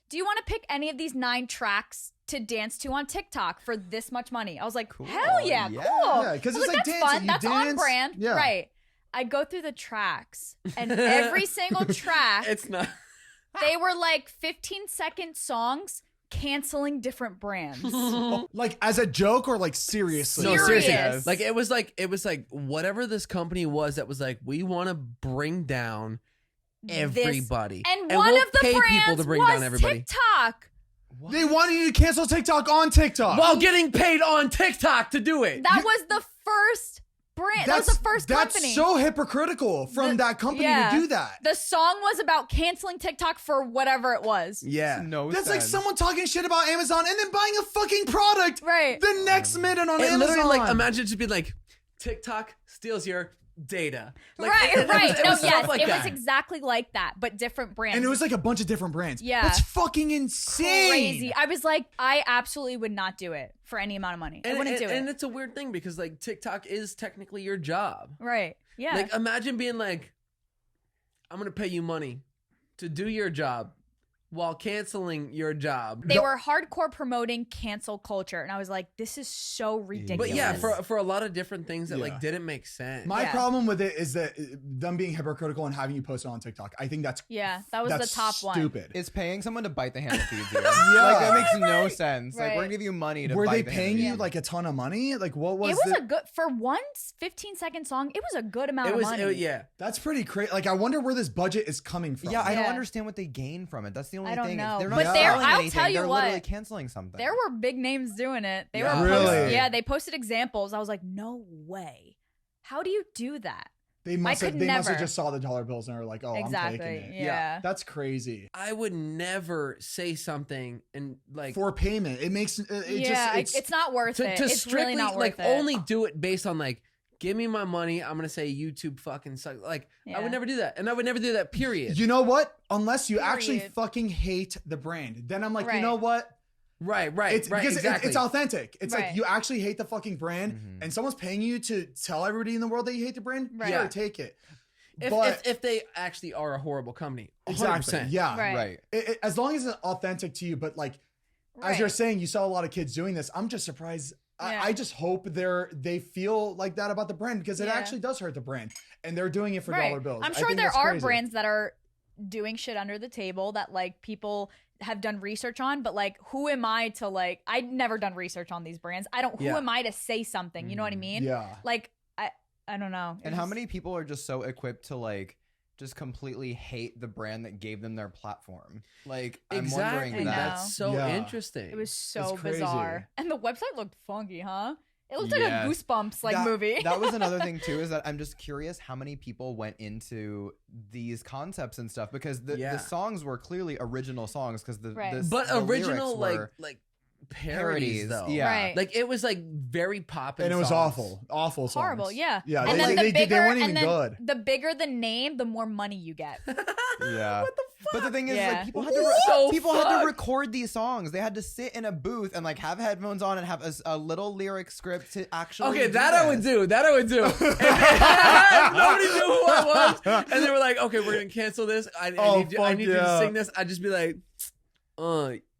do you want to pick any of these 9 tracks to dance to on TikTok for this much money? I was like, Cool. hell yeah, Yeah. cool. Yeah, 'cause I it's was like that's dancing. fun. You That's on dance. brand. Yeah. Right. I go through the tracks and every single track, It's not. they were like 15-second songs canceling different brands. Like, as a joke or like seriously? No, Serious. seriously. Like it was like whatever this company was that was like, we want to bring down everybody. And one we'll of the pay people brands to bring was down everybody. TikTok. They wanted you to cancel TikTok on TikTok. While getting paid on TikTok to do it. That was the first brand. That was the first company. That's so hypocritical from that company to do that. The song was about canceling TikTok for whatever it was. Yeah. No That's like sense. someone talking shit about Amazon and then buying a fucking product Right. the next minute on It Amazon. literally, like, imagine just being like, TikTok steals your data. Like, right, it right. was No, stuff yes, like it that. was exactly like that, but different brands. And it was like a bunch of different brands. Yeah. That's fucking insane. crazy. I was like, I absolutely would not do it for any amount of money. I wouldn't do it. And it's a weird thing because like TikTok is technically your job. Right. Yeah. Like imagine being like, I'm gonna pay you money to do your job while canceling your job. they were hardcore promoting cancel culture, and I was like, this is so ridiculous. But yeah, for a lot of different things that Yeah. like didn't make sense. My Yeah. problem with it is that them being hypocritical and having you post it on TikTok. I think that's yeah, that was the top one. stupid. It's paying someone to bite the hand that feeds you. Yeah. Like that makes no sense. Like we're Right. gonna give you money to Were bite they the paying hand. you like a ton of money? Like what was It was the- a good for one 15-second song. It was a good amount it was of money. yeah. That's pretty crazy. Like I wonder where this budget is coming from. Yeah, I don't Yeah. understand what they gain from it. That's the only I don't thing. know. They're But not there- selling I'll anything. tell you They're what. literally canceling something. There were big names doing it. They Yeah. were Really? Yeah, they posted examples. I was like, no way. How do you do that? They must have could they must have never. just saw the dollar bills and are like, oh, Exactly, I'm taking it. yeah. That's crazy. I would never say something and like For payment. It makes It's not worth to, it. to It's strictly really not worth like it. only do it based on like give me my money. I'm gonna say YouTube fucking sucks. Like I Yeah. would never do that, and I would never do that. Period. You know what? Unless you actually Period. fucking hate the brand. Then I'm like, you Right. know what? Right. It's because exactly. it's authentic. It's Right. like you actually hate the fucking brand, Mhm. and someone's paying you to tell everybody in the world that you hate the brand. Right. Sure, Yeah. take it. If they actually are a horrible company, 100%. Exactly. Yeah. Right. Right. As long as it's authentic to you, but like as you're saying, you saw a lot of kids doing this. I'm just surprised. Yeah. I just hope they feel like that about the brand because it Yeah. actually does hurt the brand, and they're doing it for Right. dollar bills. I'm I sure think there that's are crazy. brands that are doing shit under the table that like people have done research on, but like who am I to like I'd never done research on these brands. Who Yeah. am I to say something? You know what I mean? Yeah. Like I don't know. And how many people are just so equipped to like just completely hate the brand that gave them their platform? Like, I'm Exactly. wondering that. That's so Yeah. interesting. It was so It's crazy. bizarre. And the website looked funky, huh? It looked like a Yes. Goosebumps like that, movie. That was another thing too, is that I'm just curious how many people went into these concepts and stuff, because the songs were clearly original songs, because Right. but the original lyrics were like parodies though. Yeah. Right. Like it was like very poppin'. And it was songs. awful songs. Horrible, yeah. Yeah, And then they weren't even and then good. the bigger the name, the more money you get. Yeah. What the fuck? But the thing is, Yeah. like, people had What to the record these songs. They had to sit in a booth and like have headphones on and have a little lyric script to actually. Okay, do that I would this. do. That I would do. If nobody knew who I was, and they were like, "Okay, we're gonna cancel this. I need you to yeah. sing this." I'd just be like,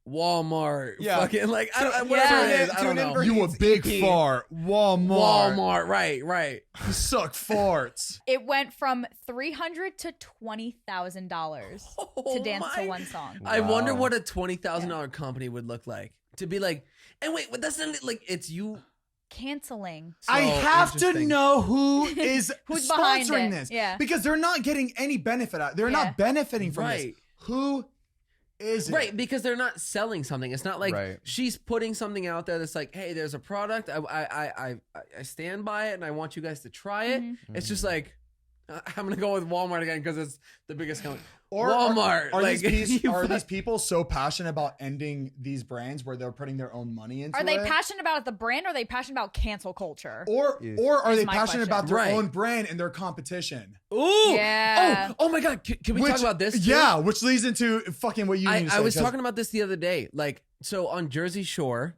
Walmart, Yeah. fucking like Yeah. whatever it is. I Tune don't in know. for You a Heath's big EP. fart. Walmart, right. You suck farts. It went from $300 to $20,000 to dance to one song. I wonder Wow. what a $20,000 company would look like to be like. And wait, but that's not like it's you. Canceling. I So have to interesting. know who is Who's behind sponsoring it. this. Yeah. Because they're not getting any benefit out. They're Yeah. not benefiting from Right. this. Who is it? Right, because they're not selling something. It's not like Right. she's putting something out there that's like, hey, there's a product. I stand by it, and I want you guys to try it. Mm-hmm. It's just like I'm gonna go with Walmart again because it's the biggest company. Or Walmart. Are, like, these you are fuck- these people so passionate about ending these brands where they're putting their own money into Are they it? passionate about the brand or are they passionate about cancel culture? Or Is- are is they my passionate question. about their Right. own brand and their competition? Ooh. Yeah. Oh my God. Can we talk about this? Too? Yeah, which leads into fucking what you need to say. I was 'cause talking about this the other day. Like, so on Jersey Shore.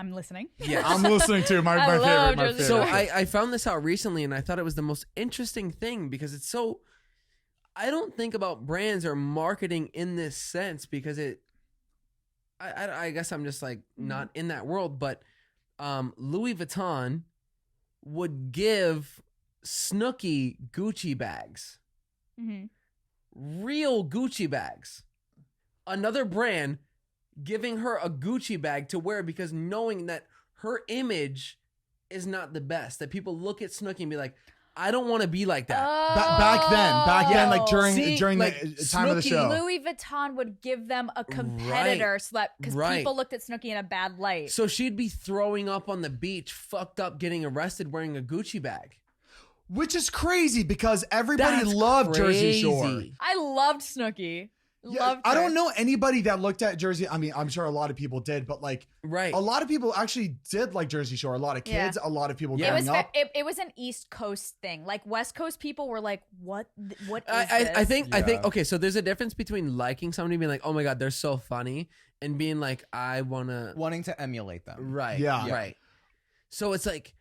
I'm listening. Yes. I'm listening to my I love favorite. Jersey So Shore. I found this out recently, and I thought it was the most interesting thing because it's so. I don't think about brands or marketing in this sense because it. I guess I'm just like not in that world, but Louis Vuitton would give Snooki Gucci bags, hmm real Gucci bags. Another brand giving her a Gucci bag to wear because knowing that her image is not the best, that people look at Snooki and be like, I don't want to be like that. back then, like during See, during like, the time of the Snooki- show. Louis Vuitton would give them a competitor so that because Right. people looked at Snooki in a bad light. So she'd be throwing up on the beach, fucked up, getting arrested, wearing a Gucci bag. Which is crazy because everybody That's loved Jersey Shore. crazy. I loved Snooki. Yeah, Loved I her. don't know anybody that looked at Jersey. I mean, I'm sure a lot of people did, but like Right. a lot of people actually did like Jersey Shore. A lot of Yeah. kids, a lot of people Yeah. It growing was up. it was an East Coast thing. Like West Coast people were like, "What? What is I this?" think Yeah. okay, so there's a difference between liking somebody and being like, oh my God, they're so funny, and being like, I wanna Wanting to emulate them. right. Yeah. Right. So it's like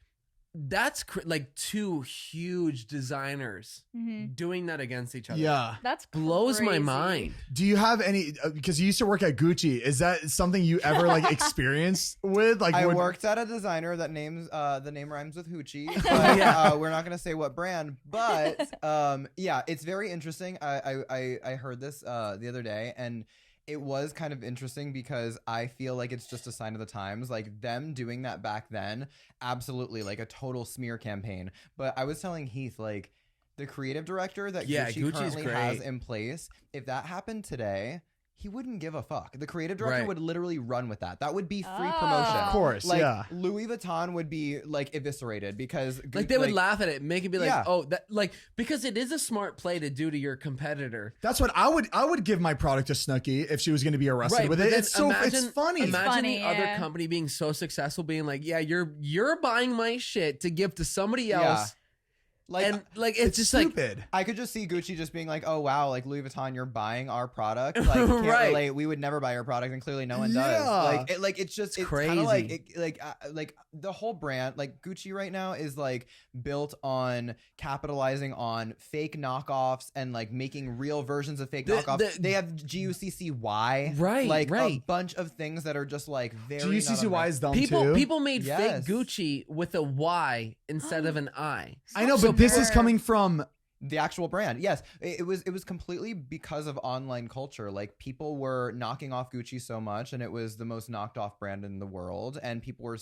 that's like two huge designers Mhm. doing that against each other. Yeah. That's Blows my crazy. mind. Do you have any? Because you used to work at Gucci. Is that something you ever like experienced with? Like, I would- worked at a designer that names the name rhymes with hoochie, but Yeah. we're not gonna say what brand. But yeah, it's very interesting. I heard this the other day, and it was kind of interesting because I feel like it's just a sign of the times. Like them doing that back then, absolutely like a total smear campaign. But I was telling Heath, like the creative director that Yeah, Gucci Gucci's currently has great. in place, if that happened today, he wouldn't give a fuck. The creative director Right. would literally run with that. That would be free Oh. promotion. Of course, Like yeah. Louis Vuitton would be like eviscerated because Like they would laugh at it, make it be like, Yeah. oh, that like because it is a smart play to do to your competitor. That's what I would give my product to Snooki if she was going to be arrested with but it. then It's so it's funny. Imagine funny, the other yeah. company being so successful, being like, yeah, you're buying my shit to give to somebody else. and like it's just stupid. I could just see Gucci just being like, "Oh wow, like Louis Vuitton, you're buying our product. Like, can't Right. relate. We would never buy your product, and clearly no one does. Yeah. It's just it's crazy. kind of like the whole brand, like Gucci right now is like built on capitalizing on fake knockoffs and like making real versions of fake knockoffs. They have GUCCY, Right, Like a right. bunch of things that are just like very GUCCY is dumb too. people made Yes. fake Gucci with a Y instead of an I. I know, So but this is pure. coming from. the actual brand. Yes, it was completely because of online culture. Like people were knocking off Gucci so much, and it was the most knocked off brand in the world. And people were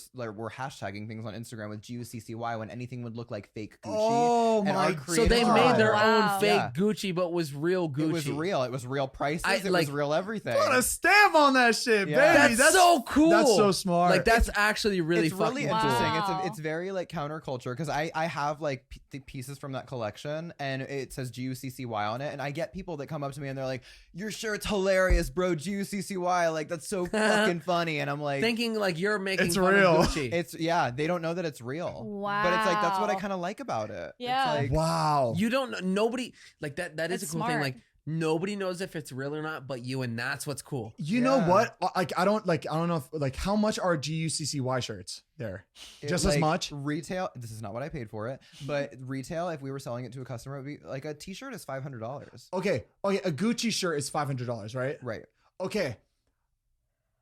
hashtagging things on Instagram with GUCCY when anything would look like fake Gucci. Oh And our my! So they creative made God. their Wow. own fake Yeah. Gucci, but was real Gucci. It was real. It was real prices. I- It like- was real everything. Put a stamp on that shit, Yeah. baby. That's so cool. That's so smart. Like that's actually really it's fucking really cool. interesting. Wow. It's very like counterculture because I have like the pieces from that collection and it says GUCCY on it, and I get people that come up to me and they're like, "Your shirt's hilarious, bro. GUCCY, like that's so fucking funny." And I'm like, Thinking like you're making It's fun real. of Gucci. "It's they don't know that it's real." But it's like that's what I Wow. kind of like about it. Yeah. It's like, wow. You don't know. Nobody like that. That is It's a cool thing. smart. Like nobody knows if it's real or not, but you, and that's what's cool. You know Yeah. what? Like I don't know if like how much are GUCCY shirts there? it, Just as like, much? retail. This is not what I paid for it, but retail. If we were selling it to a customer, it would be like a T-shirt is $500. Okay, a Gucci shirt is $500, right? Right. Okay.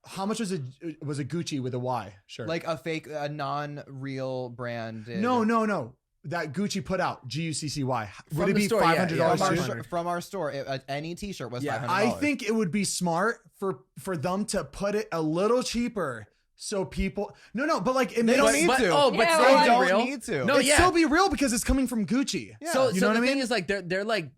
How much was a Gucci with a Y shirt? Like a non-real brand. no. That Gucci put out GUCCY. Would From it the be store, yeah, $500 yeah. too? From our store, any T-shirt was Yeah. $500. I think it would be smart for them to put it a little cheaper so people. No, but like it They makes don't need but, to. Oh, but Yeah, still well, be don't real. need to. No, It'd yeah. still be real because it's coming from Gucci. Yeah. So, You so know the what I thing mean? is like they're like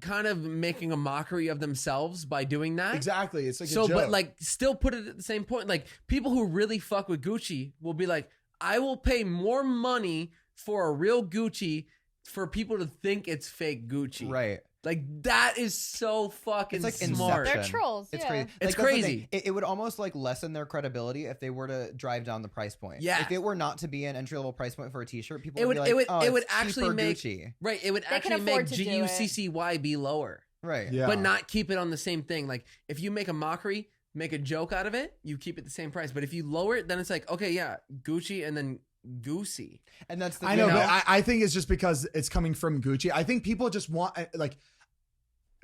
kind of making a mockery of themselves by doing that. Exactly. It's like So, a joke. but like, still put it at the same point. Like, people who really fuck with Gucci will be like, I will pay more money for a real Gucci for people to think it's fake Gucci. Right. Like, that is so fucking It's like smart. They're Inception. trolls, It's yeah. crazy. It's that's the crazy. thing. It would almost like lessen their credibility if they were to drive down the price point. Yeah. If it were not to be an entry level price point for a T-shirt, people It would would- be like, it would- oh, it would it's actually cheaper make- Gucci. Right. It would They can actually make afford to do it. GUCCY be lower, Right. Yeah. but not keep it on the same thing. Like, if you make a mockery, make a joke out of it, you keep it the same price. But if you lower it, then it's like, okay, yeah, Gucci and then Goosey. And that's the I know, thing. but I think it's just because it's coming from Gucci. I think people just want like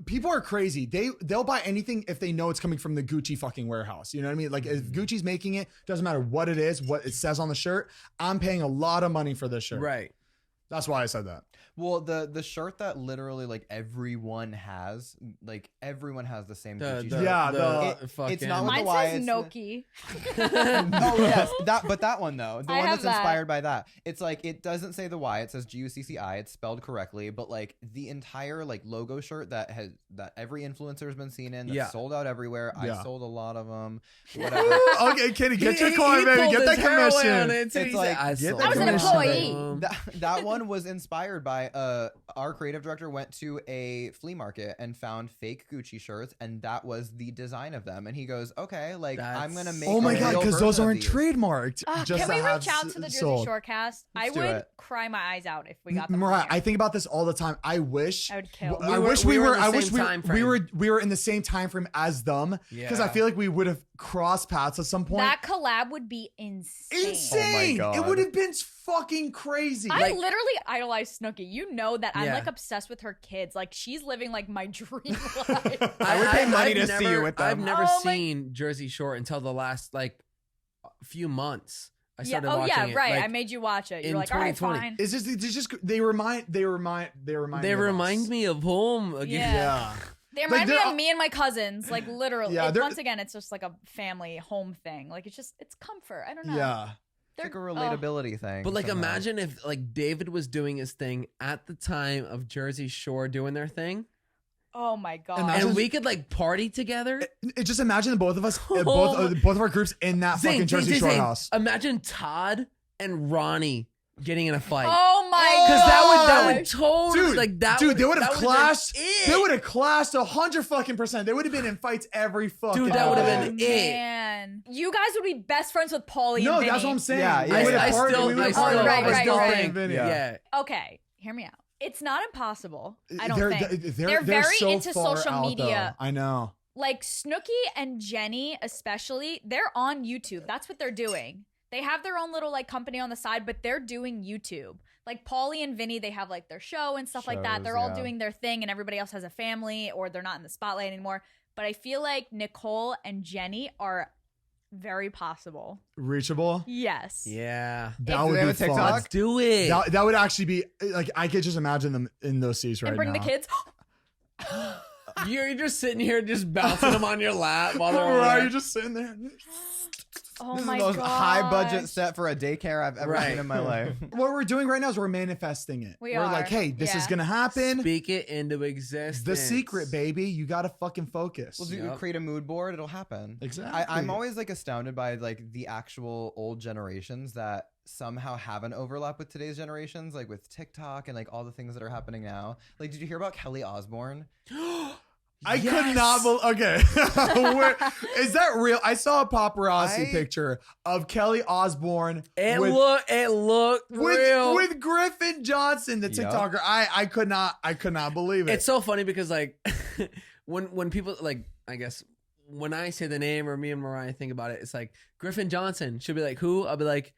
people are crazy. They'll buy anything if they know it's coming from the Gucci fucking warehouse. You know what I mean? Like if Gucci's making it, doesn't matter what it is, what it says on the shirt. I'm paying a lot of money for this shirt. Right. That's why I said that. Well, the shirt that literally like everyone has the same Gucci shirt. Yeah, it's not with Mine the Y, says it's Noki. Oh yes, that one though, the I one have that's that. inspired by that. It's like it doesn't say the Y, it says GUCCI. It's spelled correctly, but like the entire like logo shirt that every influencer has been seen in, that's Yeah. sold out everywhere. Yeah. I sold a lot of them. Whatever. Okay, Kenny, get your He coin, baby. pulled Get that his heroin on commission. it, too. It's He's like, I get sold that I was an commission. employee. That one was inspired by our creative director went to a flea market and found fake Gucci shirts, and that was the design of them. And he goes, okay, like I'm gonna make. Oh my a god, real because those version of aren't these. trademarked. Just Can we to have reach out to the Jersey sold. Shore cast? I Let's do would it. cry my eyes out if we got them. Mariah, here. I think about this all the time. I wish I would kill. I We wish were- we we were were. in the I wish same we time we frame. were in the same time frame as them. Because I Yeah. feel like we would have crossed paths at some point. That collab would be insane. Insane! Oh my It God. would have been fucking crazy. I Like- literally idolize Snooki. You know that I'm Yeah. like obsessed with her kids. Like she's living like my dream life. I would pay money I've to see you with them. I've never Oh my- seen Jersey Shore until the last like few months. I Yeah. started Oh watching yeah. it. Right. Like, I made you watch it. in You're like, all right, 2020. fine. It's just they remind they me of remind us. me of home again. Yeah. They remind me they're- of me and my cousins. Like literally. Yeah, they're- Once again, it's just like a family home thing. Like it's comfort. I don't know. Yeah. It's like a They're- relatability thing. But like, somehow. imagine if like David was doing his thing at the time of Jersey Shore doing their thing, Oh my god. Imagine- and we could like party together. Just imagine the both of us, both of our groups in that fucking Jersey Shore house. Imagine Todd and Ronnie getting in a fight. Oh my Because god. that would totally Dude, like that. dude, they would that have would've been clashed. it. They would have clashed 100%. They would have been in fights every fucking. Dude, that would've day. been it. Man, you guys would be best friends with Paulie No, and Vinny. that's what I'm saying. Yeah, We yeah, would've yeah. partied- we would've partied right, with right, Paulie right. and Vinny. Yeah. Okay, hear me out. It's not impossible. I They're- don't think. they're They're very so into far social out, media. though. I know. Like Snooki and Jenny, especially, they're on YouTube. That's what they're doing. They have their own little like company on the side, but they're doing YouTube. Like Pauly and Vinny, they have like their show and stuff like that. Shows, They're all yeah. doing their thing, and everybody else has a family or they're not in the spotlight anymore. But I feel like Nicole and Jenny are very possible. Reachable. Yes. Yeah. That Do would they be have a TikTok? fun. Let's do it. That would actually be like I could just imagine them in those seats right And bring now. the kids. You're just sitting here just bouncing them on your lap while they're on Right, there. you're just sitting there. Oh This is my the most god. high budget set for a daycare I've ever Right. seen in my life. What we're doing right now is we're manifesting it. We We're are. like, hey, this is Yeah. gonna happen. Speak it into existence. The secret, baby. You gotta fucking focus. Well, Yep. create a mood board, it'll happen. Exactly. I'm always like astounded by like the actual old generations that somehow have an overlap with today's generations, like with TikTok and like all the things that are happening now. Like, did you hear about Kelly Osbourne? I could not believe. Okay, is that real? I saw a paparazzi picture of Kelly Osbourne It with, looked real. with Griffin Johnson, the Yup. TikToker. I could not believe it. It's so funny because like when people like, I guess when I say the name or me and Mariah think about it, it's like Griffin Johnson. She'll be like, who? I'll be like,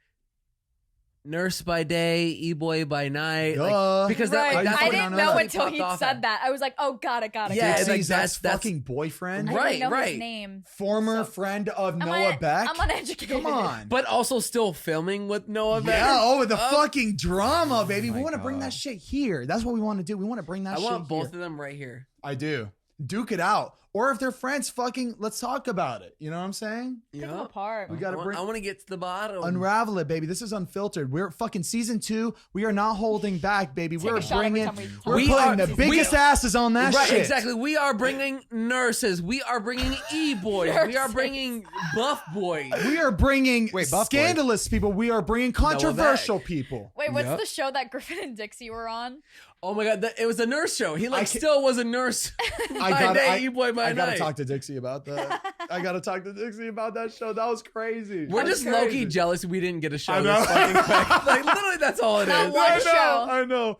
Nurse by day, E-boy by night. Like, Duh. because Right. that, like, that's I what didn't know know that. until he popped off said at. that. I was like, oh, got it. Yeah, Dixie's like, ex that's- fucking boyfriend, I Right, didn't know right. his name. former So- friend of I'm Noah un- Beck. I'm uneducated. Come on. But also still filming with Noah Beck. Yeah, the fucking drama, baby. We my want to bring God. that shit here. That's what we want to do. We want to bring that I shit want both here. of them right here. I do. Duke it out. Or if they're friends, fucking let's talk about it. You know what I'm saying? Pick them Yeah. apart. We gotta bring I want to get to the bottom. unravel it, baby. This is unfiltered. We're fucking season 2. We are not holding back, baby. Take We're a shot every bringing, time we we're We putting are- the we- biggest asses on that Right, shit. exactly. We are bringing nurses. We are bringing e-boys. We are Nurses. bringing buff boys. We are bringing Wait, Buff Boy. scandalous people. We are bringing controversial people. Wait, what's Yep. the show that Griffin and Dixie were on? Oh my god, it was a nurse show. He I like ca- still was a nurse by day, e-boy by I gotta night. talk to Dixie about that. I gotta talk to Dixie about that show. That was crazy. We're That was just low-key crazy. jealous we didn't get a show I this know. fucking quick. Like literally that's all it Not is. one I know. show. I know.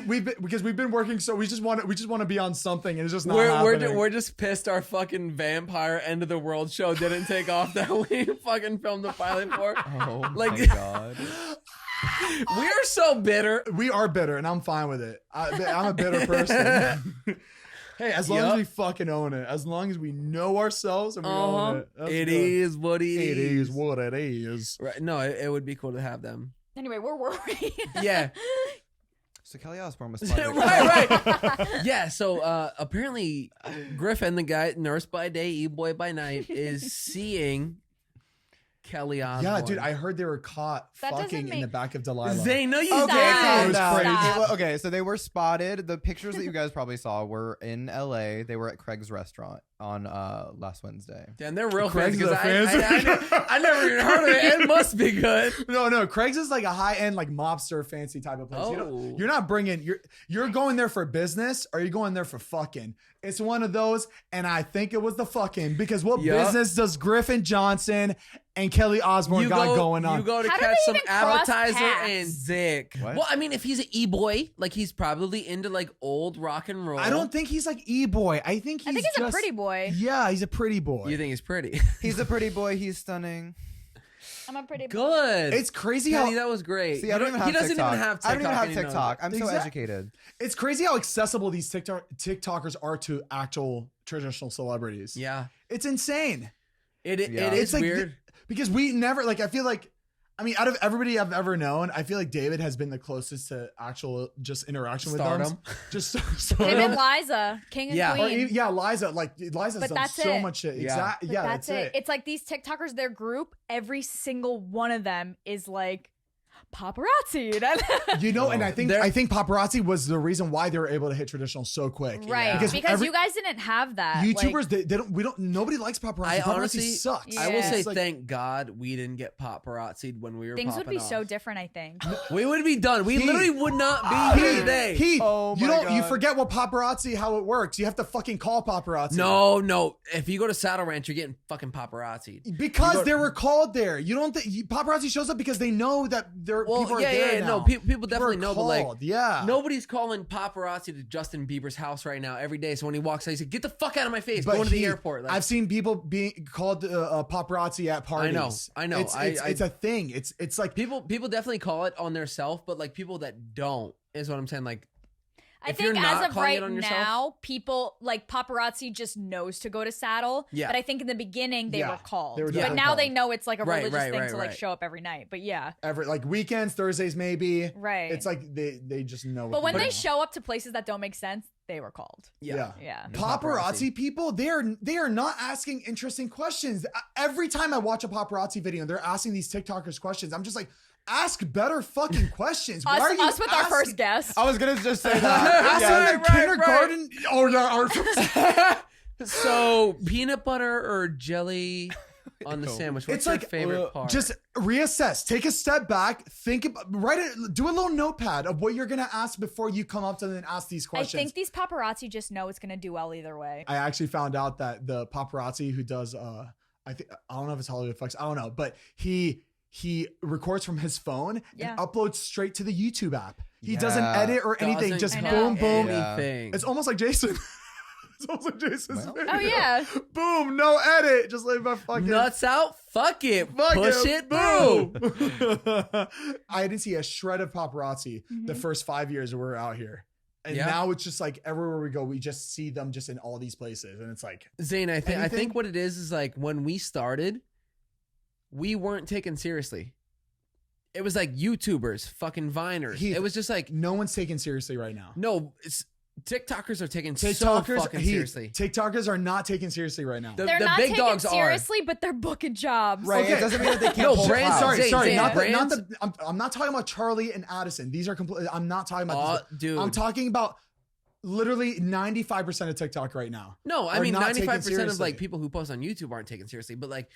We've been, because we've been working, so we just want to be on something, and it's just not We're happening. we're just pissed our fucking vampire end of the world show didn't take off that we fucking filmed the pilot for. Oh Like- my god. We are so bitter. We are bitter, and I'm fine with it. I'm a bitter person. Hey, as long as Yup. we fucking own it, as long as we know ourselves and we own it, that's It good. is what it is. It is what it is. Right. No, it would be cool to have them. Anyway, we're worried. Yeah. So Kelly Osbourne was spotted. right. Yeah. So apparently, Griffin, the guy, nurse by day, e-boy by night, is seeing Kelly Osbourne. Yeah, dude, I heard they were caught That doesn't fucking in make- the back of Delilah. Zane, no, you Stop. didn't. It was Stop. crazy. Okay, so they were spotted. The pictures that you guys probably saw were in LA. They were at Craig's restaurant on last Wednesday. And they're real fans Craig's because the fans. I never even heard of it. It must be good. No, Craig's is like a high end, like mobster, fancy type of place. Oh. You're not bringing. You're going there for business, or you're going there for fucking. It's one of those, and I think it was the fucking because what Yup. business does Griffin Johnson and Kelly Osbourne got going on? You go to How do catch they some even cross appetizer paths? and Zick. What? Well, I mean, if he's an e-boy, like he's probably into like old rock and roll. I don't think he's like e-boy. I think he's he's a just- pretty boy. Yeah, he's a pretty boy. You think he's pretty? He's a pretty boy. He's stunning. I'm a pretty boy. Good. It's crazy Kenny, how that was great. See, I don't even have he doesn't TikTok. even have TikTok. I don't even have and he knows TikTok. it. I'm so Exact- educated. it's crazy how accessible these TikTokers are to actual traditional celebrities. Yeah. It's insane. It Yeah. is It's like weird. because we never like. I feel like. I mean, out of everybody I've ever known, I feel like David has been the closest to actual just interaction with them. Stardom. Just Him stardom. and Liza, king and Yeah. Or queen. even- yeah, Liza. Like Liza's But done that's so it. much shit. Yeah. Exactly. But Yeah, that's it. it. It's like these TikTokers, their group, every single one of them is like paparazzi. You know, and I think They're- paparazzi was the reason why they were able to hit traditional so quick. Right. Because Because, every- you guys didn't have that. YouTubers, they don't. Nobody likes paparazzi. I Paparazzi honestly- sucks. I will Yeah. say It's like- thank God we didn't get paparazzi'd when we were Things would popping be so off. different, I think. We would be done. We Heath. literally would not be here today. Heath, Oh you my don't. You God. forget what paparazzi how it works. You have to fucking call paparazzi. No. If you go to Saddle Ranch, you're getting fucking paparazzi. Because they were called there. You don't think paparazzi shows up because they know that Well, people are yeah, there yeah, now. no, people definitely People are know, but like, called, yeah, nobody's calling paparazzi to Justin Bieber's house right now every day. So when he walks out, he says, "Get the fuck out of my face! But Going to the airport." Like, I've seen people being called paparazzi at parties. I know. It's a thing. It's like people definitely call it on their self, but like people that don't is what I'm saying. Like, I if you're think not as of calling right it on yourself- now, people like paparazzi just knows to go to Saddle. Yeah. But I think in the beginning they Yeah, were called. they were But definitely now called. they know it's like a Right, religious right, thing right, to like right. show up every night. But yeah. like weekends, Thursdays, maybe. Right. It's like they just know. But when what they know. show up to places that don't make sense, they were called. Yeah. Yeah. Paparazzi people, they are not asking interesting questions. Every time I watch a paparazzi video and they're asking these TikTokers questions, I'm just like, ask better fucking questions. Why are you Us with our asking- first guest. I was gonna just say that. Asking Right, in kindergarten. Oh yeah, So peanut butter or jelly on the sandwich? What's it's your like favorite part? just reassess, take a step back, think about, do a little notepad of what you're gonna ask before you come up to them and ask these I questions. think these paparazzi just know it's gonna do well either way. I actually found out that the paparazzi who does I don't know if it's Hollywood Flex, I don't know, but he records from his phone Yeah. and uploads straight to the YouTube app. He doesn't Yeah. edit or anything, Doesn't just I know. boom boom. Yeah. anything. It's almost like Jason. It's almost like Jason's Well. video. Oh yeah. Boom, no edit. Just like my fucking Nuts out. Fuck it. Fuck Push it. Boom. I didn't see a shred of paparazzi the first 5 years we were out here. And Yeah. now it's just like everywhere we go, we just see them just in all these places. And it's like, Zane, I Anything? think what it is like when we started, we weren't taken seriously. It was like YouTubers, fucking Viners. Heath, It was just like, no one's taken seriously right now. no, TikTokers are taken so TikTokers, fucking Heath, seriously. TikTokers are not taken seriously right now. They're the not big taken dogs are. seriously, but they're booking jobs. Right. Okay. It doesn't mean that they can't No, pull brands- clouds. Zane, Sorry. Zane, Not brands- the. I'm not talking about Charlie and Addison. These are completely. I'm not talking about. These. Dude. I'm talking about literally 95% of TikTok right now. No, I are mean not taken 95% of seriously. like people who post on YouTube aren't taken seriously, but like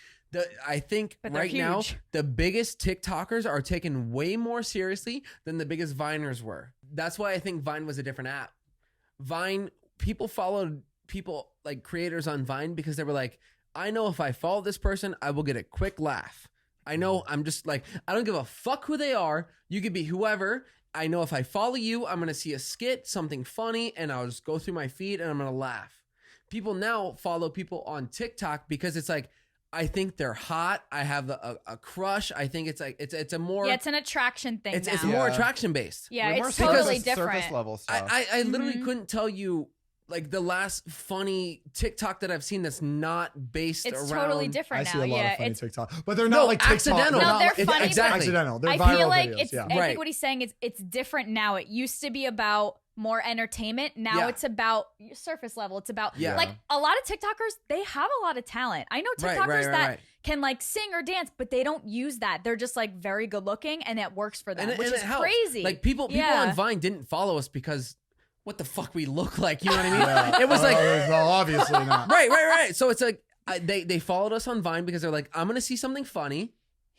I think But they're right now huge. the biggest TikTokers are taken way more seriously than the biggest Viners were. That's why I think Vine was a different app. Vine, people followed people like creators on Vine because they were like, I know if I follow this person, I will get a quick laugh. I know I'm just like, I don't give a fuck who they are. You could be whoever. I know if I follow you, I'm going to see a skit, something funny, and I'll just go through my feed and I'm going to laugh. People now follow people on TikTok because it's like, I think they're hot. I have a crush. I think it's like, it's a more, Yeah, it's an attraction thing it's now. more Yeah. attraction based. Yeah, We're more it's surface- totally surface different. level stuff. I literally Mhm. couldn't tell you like the last funny TikTok that I've seen that's not based It's around. totally I different see now. a lot Yeah, of funny it's TikTok, but they're No, not like TikTok. accidental. No, not- they're it- funny, but- Exactly. Accidental. They're I viral feel like videos. it's. Yeah. I Right. think what he's saying is it's different now. It used to be about more entertainment. Now Yeah. it's about surface level. It's about Yeah. like a lot of TikTokers. They have a lot of talent. I know Right, TikTokers right, that right. can like sing or dance, but they don't use that. They're just like very good looking, and it works for them, And which it is helps. crazy. Like people Yeah. on Vine didn't follow us because what the fuck we look like. You know what I mean? Yeah. It was like well, obviously not. right. So it's like they followed us on Vine because they're like, I'm gonna see something funny,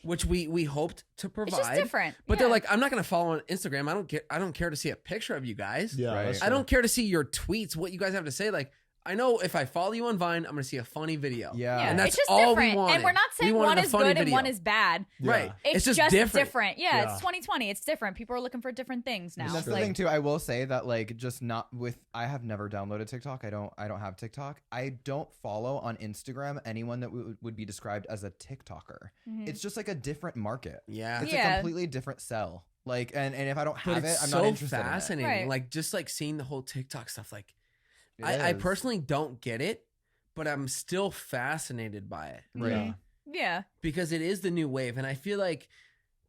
which we hoped to provide. it's just different. But Yeah. they're like, I'm not gonna follow on Instagram. I don't care to see a picture of you guys. Yeah, Right. that's I true. don't care to see your tweets, what you guys have to say. Like, I know if I follow you on Vine, I'm gonna see a funny video. Yeah. yeah, and that's it's just all we different. wanted. And we're not We saying wanted one a is funny good and video. one is bad. Right. It's just different. Yeah, Yeah. it's 2020. It's different. People are looking for different things now. And that's It's the like, thing too. I will say that like just not with. I have never downloaded TikTok. I don't have TikTok. I don't follow on Instagram anyone that would be described as a TikToker. Mhm. It's just like a different market. Yeah. It's Yeah. a completely different sell. Like and if I don't But have it, it's I'm so not interested fascinating. Right. Like just like seeing the whole TikTok stuff. Like in it. I It is. personally don't get it, but I'm still fascinated by it Yeah. yeah. because it is the new wave, and I feel like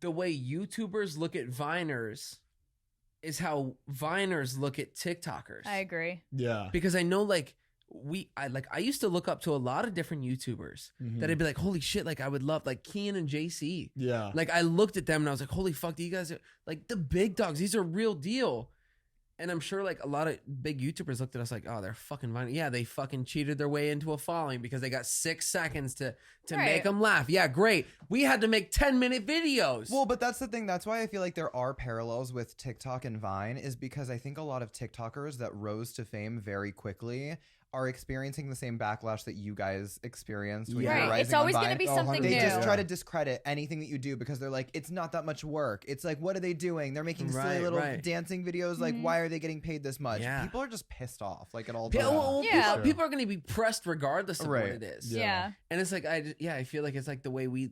the way YouTubers look at Viners is how Viners look at TikTokers. I agree. Yeah. Because I know like I used to look up to a lot of different YouTubers Mhm. that I'd be like, holy shit, like I would love like Kian and JC. Yeah. Like I looked at them and I was like, holy fuck, you guys are like the big dogs. These are real deal. And I'm sure like a lot of big YouTubers looked at us like, oh, they're fucking Vine. Yeah, they fucking cheated their way into a following because they got 6 seconds to Right. make them laugh. Yeah, great. We had to make 10-minute videos. Well, but that's the thing. That's why I feel like there are parallels with TikTok and Vine is because I think a lot of TikTokers that rose to fame very quickly are experiencing the same backlash that you guys experienced when Yeah. you were Right. rising It's always on going to Vine. be something They new. They just try to discredit anything that you do because they're like, it's not that much work. It's like, what are they doing? They're making silly Right, little right. dancing videos. Like, why are they getting paid this much? Yeah. People are just pissed off, like at all Yeah, times. well, Yeah. people are going to be pressed regardless of Right. what it is. Yeah. And it's like I feel like it's like the way we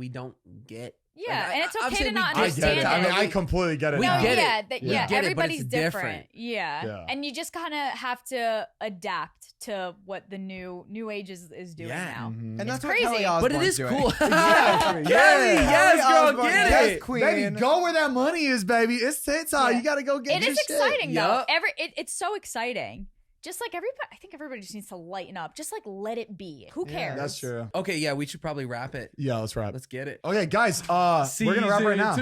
don't get. Yeah, like, and it's I'm okay saying to not we I understand get it. I mean, understand I completely get it. We now. get it. yeah, We get it, but everybody's it's different. different. Yeah. Yeah. And you just kind of have to adapt to what the new age is doing Yeah. now. Mhm. And that's crazy. what Kelly But it Osbourne's is doing. cool. Yeah. Kelly, yes, girl, Osbourne, get yes, it. queen. Baby, go where that money is, baby. It's TikTok. Yeah. You gotta go get It your is shit. exciting though. Yup. It's so exciting. Just like everybody, I think everybody just needs to lighten up. Just like let it be. Who cares? That's true. Okay, yeah, we should probably wrap it. Yeah, let's wrap. Let's get it. Okay, guys, we're gonna wrap right now.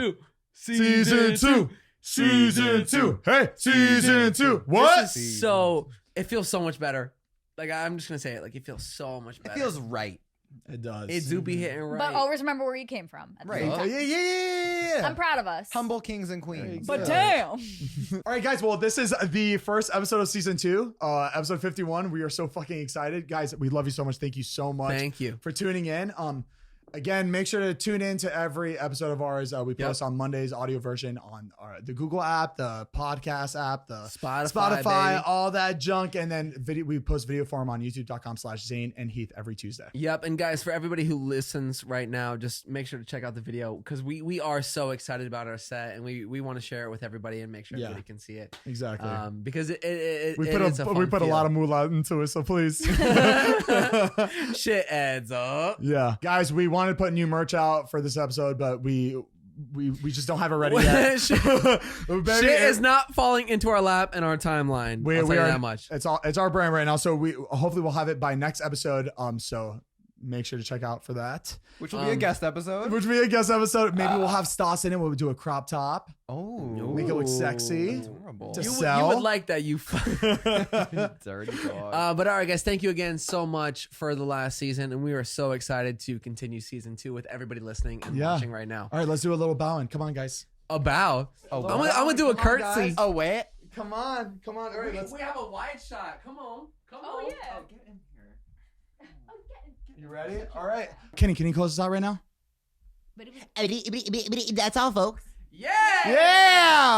Season two. Hey, season two. What? This is so. It feels so much better. Like I'm just gonna say it. Like it feels so much It better. feels right. It does. It do be hitting right. But always remember where you came from. at the Right. same Yeah, time. yeah. I'm proud of us. Humble kings and queens. But Yeah. damn. All right, guys. Well, this is the first episode of season 2, episode 51. We are so fucking excited, guys. We love you so much. Thank you so much. Thank you. for tuning in. Again, make sure to tune in to every episode of ours. We post on Mondays, audio version on the Google app, the podcast app, the Spotify, baby. all that junk, and then video. We post video form on YouTube.com/Zane and Heath every Tuesday. Yep, and guys, for everybody who listens right now, just make sure to check out the video because we are so excited about our set and we want to share it with everybody and make sure everybody can see it. Exactly. Because it we is put a lot of moolah into it, so please. shit adds up. Yeah, guys, we wanted to put new merch out for this episode, but we just don't have it ready yet. Shit is not falling into our lap and our timeline. I'll tell you that much. It's our brand right now, so we hopefully we'll have it by next episode. So make sure to check out for that. Which will be a guest episode. Which will be a guest episode. Maybe we'll have Stas in it. We'll do a crop top. Oh. Make it look sexy. Adorable. To You sell. would like that, you. Dirty dog. But all right, guys, thank you again so much for the last season, and we are so excited to continue season 2 with everybody listening and watching right now. All right, let's do a little bowing. Come on, guys. A bow. Oh, I'm gonna do a Come on, curtsy. guys. Oh, wait. Come on. All right, let's. We have a wide shot. Come on. Oh yeah. Get in here. You ready? All right. Kenny, can you close us out right now? That's all, folks. Yeah. Yeah.